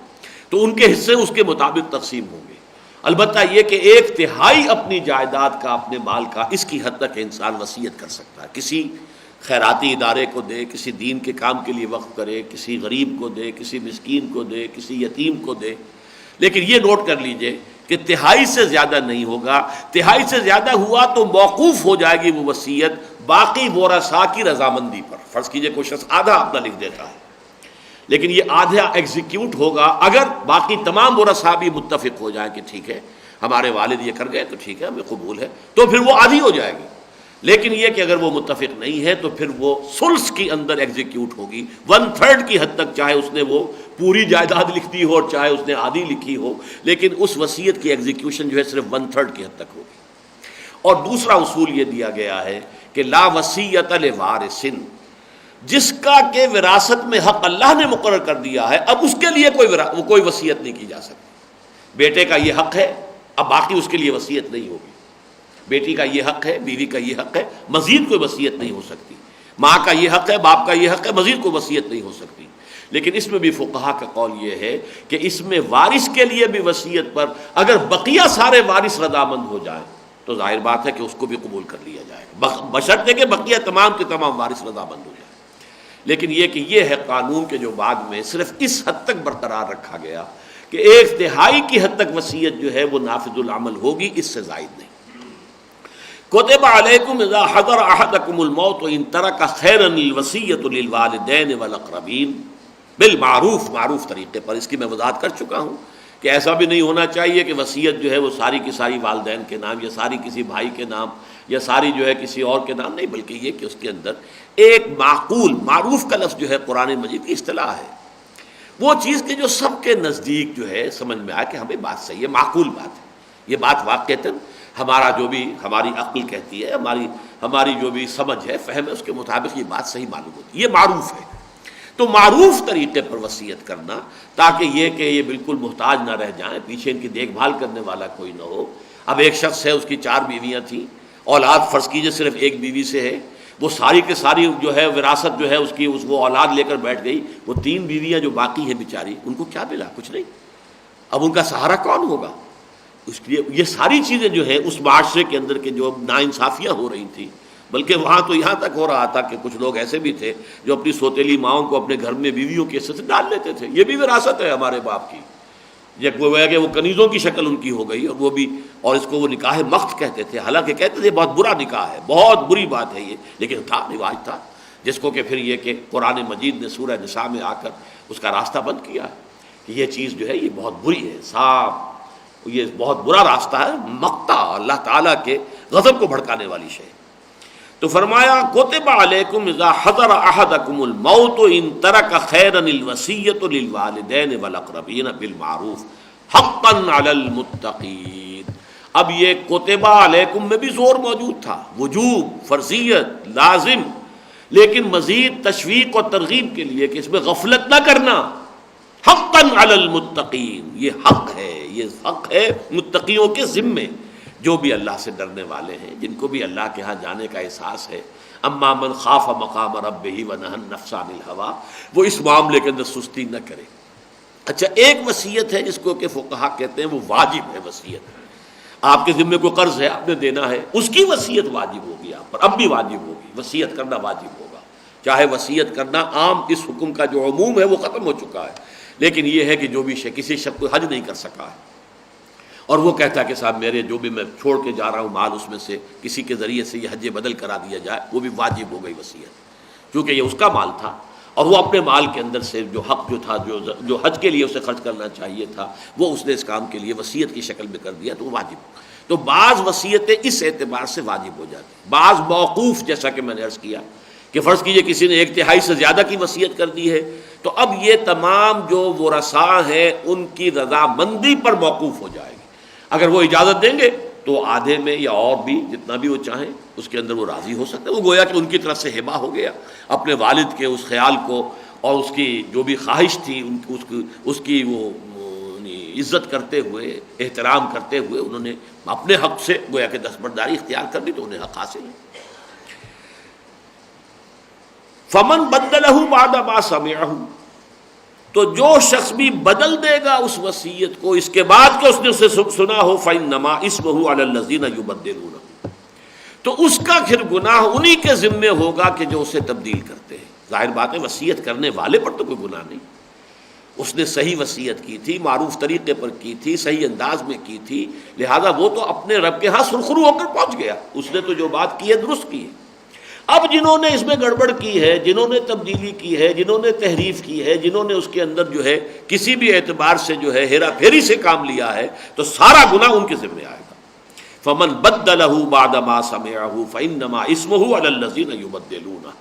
تو ان کے حصے اس کے مطابق تقسیم ہوں گے۔ البتہ یہ کہ 1/3 اپنی جائیداد کا، اپنے مال کا، اس کی حد تک انسان وصیت کر سکتا ہے، کسی خیراتی ادارے کو دے، کسی دین کے کام کے لیے وقف کرے، کسی غریب کو دے، کسی مسکین کو دے، کسی یتیم کو دے، لیکن یہ نوٹ کر لیجئے کہ 1/3 سے زیادہ نہیں ہوگا۔ 1/3 سے زیادہ ہوا تو موقوف ہو جائے گی وہ وصیت باقی ورثاء کی رضامندی پر۔ فرض کیجئے کوئی شخص آدھا اپنا لکھ دیتا ہے، لیکن یہ آدھا ایگزیکیوٹ ہوگا اگر باقی تمام ورثاء بھی متفق ہو جائیں کہ ٹھیک ہے ہمارے والد یہ کر گئے تو ٹھیک ہے ہمیں قبول ہے، تو پھر وہ آدھی ہو جائے گی۔ لیکن یہ کہ اگر وہ متفق نہیں ہے تو پھر وہ ثلث کی اندر ایگزیکیوٹ ہوگی، 1/3 کی حد تک، چاہے اس نے وہ پوری جائیداد لکھتی ہو اور چاہے اس نے آدھی لکھی ہو، لیکن اس وصیت کی ایگزیکیوشن جو ہے صرف 1/3 کی حد تک ہوگی۔ اور دوسرا اصول یہ دیا گیا ہے کہ لا وصیت لوارث، جس کا کہ وراثت میں حق اللہ نے مقرر کر دیا ہے، اب اس کے لیے کوئی وصیت نہیں کی جا سکتی۔ بیٹے کا یہ حق ہے، اب باقی اس کے لیے وصیت نہیں ہوگی۔ بیٹی کا یہ حق ہے، بیوی کا یہ حق ہے، مزید کوئی وصیت نہیں ہو سکتی۔ ماں کا یہ حق ہے، باپ کا یہ حق ہے، مزید کوئی وصیت نہیں ہو سکتی۔ لیکن اس میں بھی فقہا کا قول یہ ہے کہ اس میں وارث کے لیے بھی وصیت پر اگر بقیہ سارے وارث رضامند ہو جائیں تو ظاہر بات ہے کہ اس کو بھی قبول کر لیا جائے گا، بشرطے کہ بقیہ تمام کے تمام وارث رضامند ہو جائیں۔ لیکن یہ کہ یہ ہے قانون کے جو بعد میں صرف اس حد تک برقرار رکھا گیا کہ 1/3 کی حد تک وصیت جو ہے وہ نافذ العمل ہوگی، اس سے زائد نہیں۔ کتب علیکم اذا حضر احدکم الموت ان ترک خیرا الوصیۃ للوالدین والاقربین بالمعروف، معروف طریقے پر۔ اس کی میں وضاحت کر چکا ہوں کہ ایسا بھی نہیں ہونا چاہیے کہ وصیت جو ہے وہ ساری کی ساری والدین کے نام، یا ساری کسی بھائی کے نام، یا ساری جو ہے کسی اور کے نام، نہیں، بلکہ یہ کہ اس کے اندر ایک معقول، معروف کا لفظ جو ہے قرآن مجید کی اصطلاح ہے، وہ چیز کہ جو سب کے نزدیک جو ہے سمجھ میں آئے کہ ہمیں بات صحیح ہے، معقول بات ہے، یہ بات واقعتاً ہمارا جو بھی ہماری عقل کہتی ہے، ہماری جو بھی سمجھ ہے، فہم ہے، اس کے مطابق یہ بات صحیح معلوم ہوتی ہے، یہ معروف ہے۔ تو معروف طریقے پر وصیت کرنا، تاکہ یہ کہ یہ بالکل محتاج نہ رہ جائیں، پیچھے ان کی دیکھ بھال کرنے والا کوئی نہ ہو۔ اب ایک شخص ہے، اس کی 4 بیویاں تھیں، اولاد فرض کیجئے صرف ایک بیوی سے ہے، وہ ساری کے ساری جو ہے وراثت جو ہے اس کی وہ اولاد لے کر بیٹھ گئی، وہ 3 بیویاں جو باقی ہیں بیچاری، ان کو کیا ملا؟ کچھ نہیں۔ اب ان کا سہارا کون ہوگا؟ اس لیے یہ ساری چیزیں جو ہے اس معاشرے کے اندر کے جو ناانصافیاں ہو رہی تھیں، بلکہ وہاں تو یہاں تک ہو رہا تھا کہ کچھ لوگ ایسے بھی تھے جو اپنی سوتیلی ماؤں کو اپنے گھر میں بیویوں کے حصے سے ڈال لیتے تھے۔ یہ بھی وراثت ہے ہمارے باپ کی، یہ گویا کہ وہ کنیزوں کی شکل ان کی ہو گئی، اور وہ بھی، اور اس کو وہ نکاح مخت کہتے تھے، حالانکہ کہتے تھے بہت برا نکاح ہے، بہت بری بات ہے یہ، لیکن تھا، رواج تھا، جس کو کہ پھر یہ کہ قرآن مجید نے سورہ نساء میں آ کر اس کا راستہ بند کیا کہ یہ چیز جو ہے یہ بہت بری ہے، صاف یہ بہت برا راستہ ہے، مقتا، اللہ تعالیٰ کے غضب کو بھڑکانے والی شے۔ تو فرمایا کتب علیکم اذا حضر احدکم الموت ان ترک خیرا الوصیۃ للوالدین والاقربین بالمعروف حقا علی المتقین۔ اب یہ کتب علیکم میں بھی زور موجود تھا، وجوب، فرضیت، لازم، لیکن مزید تشویق اور ترغیب کے لیے کہ اس میں غفلت نہ کرنا۔ حقا علی المتقین، یہ حق ہے متقیوں کے ذمے، جو بھی اللہ سے ڈرنے والے ہیں، جن کو بھی اللہ کے ہاں جانے کا احساس ہے۔ اما من خاف مقام ربہ ونہى النفس عن الہویٰ، وہ اس معاملے کے اندر سستی نہ کرے۔ اچھا، ایک وصیت ہے جس کو کہ فقہا کہتے ہیں وہ واجب ہے وصیت۔ آپ کے ذمے کوئی قرض ہے، آپ نے دینا ہے، اس کی وصیت واجب ہوگی آپ پر، اب بھی واجب ہوگی، وصیت کرنا واجب ہوگا۔ چاہے وصیت کرنا عام، اس حکم کا جو عموم ہے وہ ختم ہو چکا ہے، لیکن یہ ہے کہ جو بھی کسی شخص کو حج نہیں کر سکا ہے اور وہ کہتا ہے کہ صاحب میرے جو بھی میں چھوڑ کے جا رہا ہوں مال، اس میں سے کسی کے ذریعے سے یہ حج بدل کرا دیا جائے، وہ بھی واجب ہو گئی وصیت، کیونکہ یہ اس کا مال تھا اور وہ اپنے مال کے اندر سے جو حق جو تھا، جو حج کے لیے اسے خرچ کرنا چاہیے تھا، وہ اس نے اس کام کے لیے وصیت کی شکل میں کر دیا، تو وہ واجب۔ تو بعض وصیتیں اس اعتبار سے واجب ہو جاتی ہیں، بعض موقوف، جیسا کہ میں نے عرض کیا کہ فرض کیجئے کسی نے 1/3 سے زیادہ کی وصیت کر دی ہے، تو اب یہ تمام جو ورثاء ہیں ان کی رضامندی پر موقوف ہو جائے گی۔ اگر وہ اجازت دیں گے تو آدھے میں یا اور بھی جتنا بھی وہ چاہیں اس کے اندر وہ راضی ہو سکتے ہیں، وہ گویا کہ ان کی طرف سے ہبہ ہو گیا، اپنے والد کے اس خیال کو اور اس کی جو بھی خواہش تھی اس کی وہ عزت کرتے ہوئے، احترام کرتے ہوئے انہوں نے اپنے حق سے گویا کہ دستبرداری اختیار کر دی، تو انہیں حق حاصل ہے۔ فمن بدلہ بعد ما سمعہ، تو جو شخص بھی بدل دے گا اس وصیت کو اس کے بعد کہ اس نے اسے سنا ہو، فإنما اسمہ علی الذین یبدلونہ، تو اس کا پھر گناہ انہی کے ذمے ہوگا کہ جو اسے تبدیل کرتے ہیں۔ ظاہر بات ہے وصیت کرنے والے پر تو کوئی گناہ نہیں، اس نے صحیح وصیت کی تھی، معروف طریقے پر کی تھی، صحیح انداز میں کی تھی، لہذا وہ تو اپنے رب کے ہاں سرخرو ہو کر پہنچ گیا، اس نے تو جو بات کی ہے درست کی ہے۔ اب جنہوں نے اس میں گڑبڑ کی ہے، جنہوں نے تبدیلی کی ہے، جنہوں نے تحریف کی ہے، جنہوں نے اس کے اندر جو ہے کسی بھی اعتبار سے جو ہے ہیرا پھیری سے کام لیا ہے، تو سارا گناہ ان کے ذمہ آئے گا۔ فمن بدلہ بعد ما سمعہ فانما اسمہ علی الذین یبدلونہ،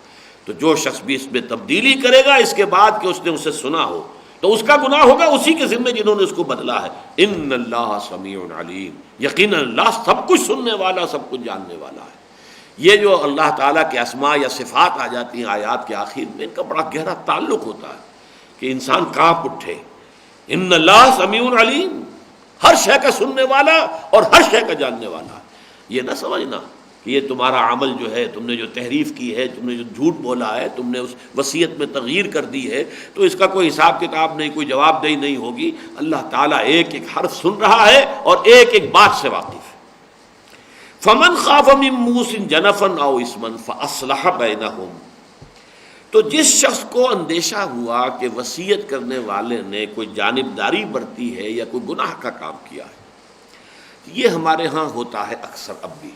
تو جو شخص بھی اس میں تبدیلی کرے گا اس کے بعد کہ اس نے اسے سنا ہو، تو اس کا گناہ ہوگا اسی کے ذمے جنہوں نے اس کو بدلا ہے۔ ان اللہ سمیع علیم، یقینا اللہ سب کچھ سننے والا، سب کچھ جاننے والا ہے۔ یہ جو اللہ تعالیٰ کے اسماء یا صفات آ جاتی ہیں آیات کے آخر میں، ان کا بڑا گہرا تعلق ہوتا ہے کہ انسان کانپ اٹھے۔ ان اللہ سمیع علیم، ہر شے کا سننے والا اور ہر شے کا جاننے والا ہے۔ یہ نہ سمجھنا کہ یہ تمہارا عمل جو ہے، تم نے جو تحریف کی ہے، تم نے جو جھوٹ بولا ہے، تم نے اس وصیت میں تغییر کر دی ہے، تو اس کا کوئی حساب کتاب نہیں، کوئی جواب دہی نہیں ہوگی۔ اللہ تعالیٰ ایک ایک حرف سن رہا ہے اور ایک ایک بات سے واقف ہے۔ فمن خاف من موص جنفا او اثما فاصلح بینہم، تو جس شخص کو اندیشہ ہوا کہ وصیت کرنے والے نے کوئی جانبداری برتی ہے یا کوئی گناہ کا کام کیا ہے، یہ ہمارے ہاں ہوتا ہے اکثر اب بھی۔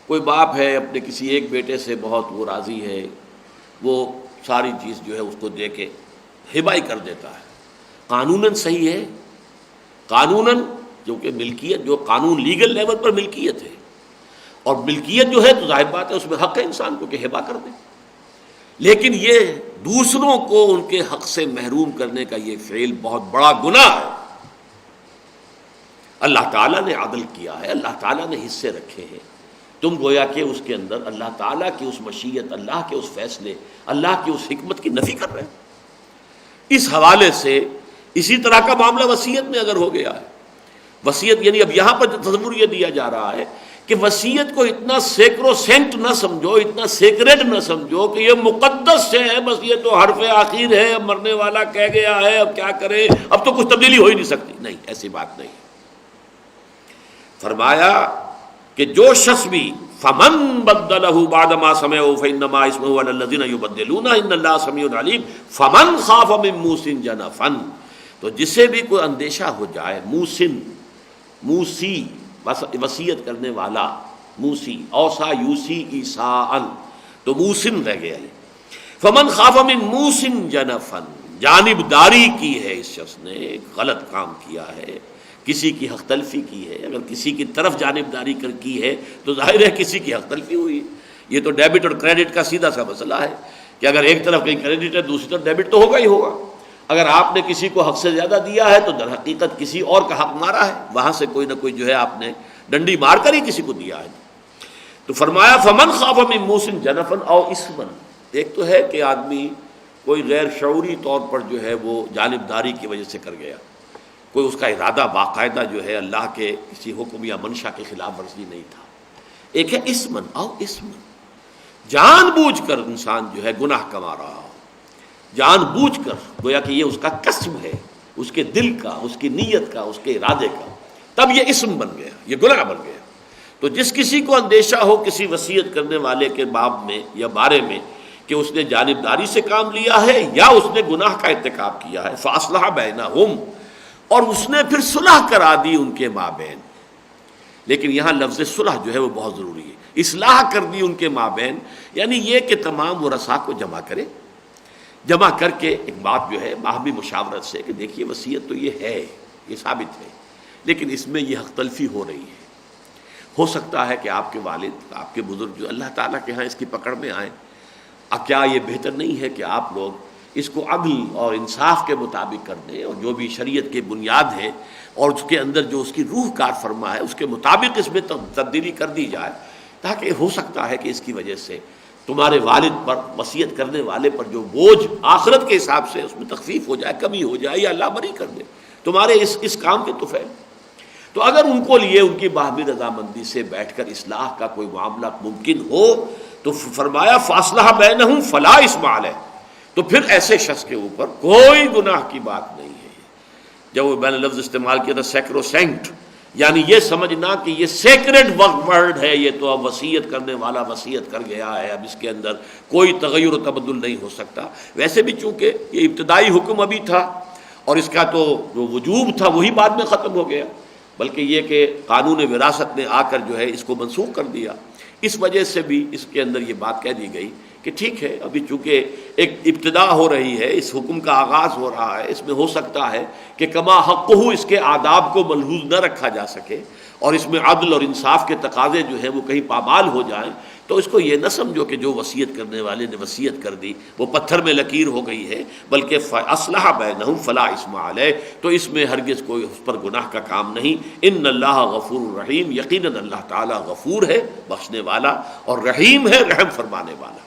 کوئی باپ ہے اپنے کسی ایک بیٹے سے بہت وہ راضی ہے، وہ ساری چیز جو ہے اس کو دے کے ہبہ ہی کر دیتا ہے۔ قانوناً صحیح ہے، قانوناً جو کہ ملکیت، جو قانون لیگل لیول پر ملکیت ہے، اور ملکیت جو ہے تو ظاہر بات ہے اس میں حق ہے انسان کو کہ ہبہ کر دے، لیکن یہ دوسروں کو ان کے حق سے محروم کرنے کا یہ فعل بہت بڑا گناہ ہے۔ اللہ تعالیٰ نے عدل کیا ہے، اللہ تعالیٰ نے حصے رکھے ہیں، تم گویا کہ اس کے اندر اللہ تعالیٰ کی اس مشیت، اللہ کے اس فیصلے، اللہ کی اس حکمت کی نفی کر رہے ہیں۔ اس حوالے سے اسی طرح کا معاملہ وصیت میں اگر ہو گیا ہے، وصیت یعنی اب یہاں پر تصور یہ دیا جا رہا ہے کہ وصیت کو اتنا سیکروسینٹ نہ سمجھو، اتنا سیکریٹ نہ سمجھو کہ یہ مقدس سے ہے، بس یہ تو حرف آخر ہے، اب مرنے والا کہہ گیا ہے، اب کیا کرے، اب تو کچھ تبدیلی ہو ہی نہیں سکتی۔ نہیں، ایسی بات نہیں۔ فرمایا کہ جو شخص بھی فمن بدلہ بعد ما سمعوا فانما اسمه علی الذین یبدلون ان اللہ سمیع علیم فمن خاف من موص جنفا، تو جسے بھی کوئی اندیشہ ہو جائے، موسن، موسی وصیت کرنے والا، موسی، اوصا یوسی ایصاء، تو موسن رہ گیا یہ۔ فمن خاف من موص جنفا، جانبداری کی ہے اس شخص نے، غلط کام کیا ہے، کسی کی حق تلفی کی ہے۔ اگر کسی کی طرف جانبداری کی ہے تو ظاہر ہے کسی کی حق تلفی ہوئی۔ یہ تو ڈیبٹ اور کریڈٹ کا سیدھا سا مسئلہ ہے کہ اگر ایک طرف کہیں کریڈٹ ہے دوسری طرف ڈیبٹ تو ہوگا ہی ہوگا۔ اگر آپ نے کسی کو حق سے زیادہ دیا ہے تو در حقیقت کسی اور کا حق مارا ہے، وہاں سے کوئی نہ کوئی جو ہے آپ نے ڈنڈی مار کر ہی کسی کو دیا ہے۔ تو فرمایا فمن خاف من موص جنفا او اثما، ایک تو ہے کہ آدمی کوئی غیر شعوری طور پر جو ہے وہ جانبداری کی وجہ سے کر گیا، کوئی اس کا ارادہ باقاعدہ جو ہے اللہ کے کسی حکم یا منشا کے خلاف ورزی نہیں تھا۔ ایک ہے اسمن او اسمن، جان بوجھ کر انسان جو ہے گناہ کما رہا ہو، جان بوجھ کر، گویا کہ یہ اس کا قصب ہے، اس کے دل کا، اس کی نیت کا، اس کے ارادے کا، تب یہ اسم بن گیا، یہ گناہ بن گیا۔ تو جس کسی کو اندیشہ ہو کسی وصیت کرنے والے کے باب میں یا بارے میں کہ اس نے جانبداری سے کام لیا ہے یا اس نے گناہ کا ارتکاب کیا ہے، فاصلح بینہم، اور اس نے پھر صلح کرا دی ان کے مابین۔ لیکن یہاں لفظ صلح جو ہے وہ بہت ضروری ہے، اصلاح کر دی ان کے مابین، یعنی یہ کہ تمام ورثاء کو جمع کرے، جمع کر کے ایک بات جو ہے باہمی مشاورت سے کہ دیکھیے وصیت تو یہ ہے، یہ ثابت ہے، لیکن اس میں یہ حق تلفی ہو رہی ہے، ہو سکتا ہے کہ آپ کے والد، آپ کے بزرگ جو اللہ تعالیٰ کے ہاں اس کی پکڑ میں آئیں، کیا یہ بہتر نہیں ہے کہ آپ لوگ اس کو عدل اور انصاف کے مطابق کر دیں، اور جو بھی شریعت کی بنیاد ہے اور اس کے اندر جو اس کی روح کار فرما ہے اس کے مطابق اس میں تبدیلی کر دی جائے، تاکہ ہو سکتا ہے کہ اس کی وجہ سے تمہارے والد پر، وصیت کرنے والے پر جو بوجھ آخرت کے حساب سے اس میں تخفیف ہو جائے، کمی ہو جائے، یا اللہ بری کر دے تمہارے اس کام کے طفیل۔ تو اگر ان کو لیے ان کی باہمی رضامندی سے بیٹھ کر اصلاح کا کوئی معاملہ ممکن ہو تو فرمایا فاصلہ بینہم فلا اثم علیہ، تو پھر ایسے شخص کے اوپر کوئی گناہ کی بات نہیں ہے۔ جب وہ میں نے لفظ استعمال کیا تھا سیکروسینٹ، یعنی یہ سمجھنا کہ یہ سیکرڈ ورڈ ہے، یہ تو اب وصیت کرنے والا وصیت کر گیا ہے، اب اس کے اندر کوئی تغیر و تبدل نہیں ہو سکتا۔ ویسے بھی چونکہ یہ ابتدائی حکم ابھی تھا اور اس کا تو جو وجوب تھا وہی بعد میں ختم ہو گیا، بلکہ یہ کہ قانون وراثت نے آ کر جو ہے اس کو منسوخ کر دیا، اس وجہ سے بھی اس کے اندر یہ بات کہہ دی گئی کہ ٹھیک ہے ابھی چونکہ ایک ابتدا ہو رہی ہے، اس حکم کا آغاز ہو رہا ہے، اس میں ہو سکتا ہے کہ کما حق ہو اس کے آداب کو ملحوظ نہ رکھا جا سکے اور اس میں عدل اور انصاف کے تقاضے جو ہیں وہ کہیں پامال ہو جائیں، تو اس کو یہ نہ سمجھو کہ جو وصیت کرنے والے نے وصیت کر دی وہ پتھر میں لکیر ہو گئی ہے، بلکہ فاصلح بینہم فلا اثم علیہ، تو اس میں ہرگز کوئی اس پر گناہ کا کام نہیں۔ ان اللہ غفور الرحیم، یقیناً اللہ تعالیٰ غفور ہے بخشنے والا اور رحیم ہے رحم فرمانے والا۔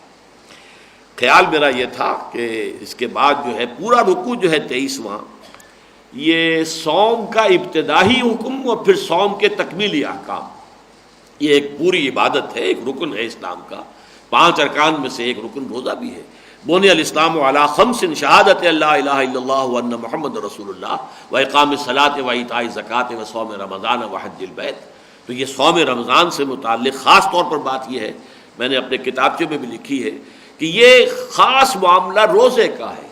خیال میرا یہ تھا کہ اس کے بعد جو ہے پورا رکوع جو ہے 23واں، یہ صوم کا ابتدائی حکم اور پھر صوم کے تکمیلی احکام، یہ ایک پوری عبادت ہے، ایک رکن ہے اسلام کا، 5 ارکان میں سے ایک رکن روزہ بھی ہے۔ بنی الاسلام علی خمس، شہادت اللہ الہ الا اللہ وان محمد رسول اللہ واقام الصلاۃ وایتاء الزکوٰۃ وصوم رمضان وحج البیت۔ تو یہ صوم رمضان سے متعلق خاص طور پر بات یہ ہے، میں نے اپنے کتابچے میں بھی لکھی ہے کہ یہ خاص معاملہ روزے کا ہے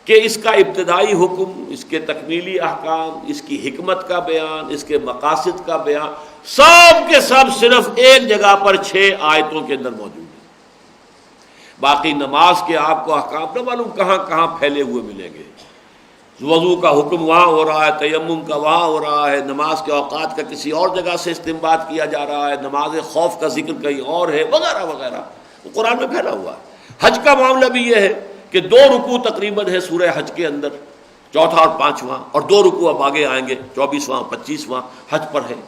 کہ اس کا ابتدائی حکم، اس کے تکمیلی احکام، اس کی حکمت کا بیان، اس کے مقاصد کا بیان، سب کے سب صرف ایک جگہ پر 6 آیتوں کے اندر موجود ہے۔ باقی نماز کے آپ کو احکام نہ معلوم کہاں کہاں پھیلے ہوئے ملیں گے۔ وضو کا حکم وہاں ہو رہا ہے، تیمم کا وہاں ہو رہا ہے، نماز کے اوقات کا کسی اور جگہ سے استنباط کیا جا رہا ہے، نماز خوف کا ذکر کہیں اور ہے، وغیرہ وغیرہ، قرآن میں پھیلا ہوا ہے۔ حج کا معاملہ بھی یہ ہے کہ 2 رکوع تقریباً ہے سورہ حج کے اندر، 4تھا اور 5واں، اور 2 رکوع اب آگے آئیں گے، 24واں 25واں حج پر ہے۔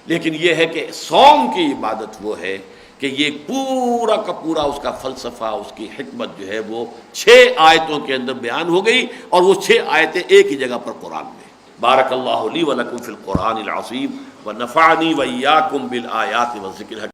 لیکن یہ ہے کہ صوم کی عبادت وہ ہے کہ یہ پورا کا پورا اس کا فلسفہ، اس کی حکمت جو ہے وہ 6 آیتوں کے اندر بیان ہو گئی، اور وہ 6 آیتیں ایک ہی جگہ پر قرآن میں۔ بارک اللہ لی ولکم فی القرآن العظیم ونفعنی وإیاکم بالآیات والذکر الحکیم۔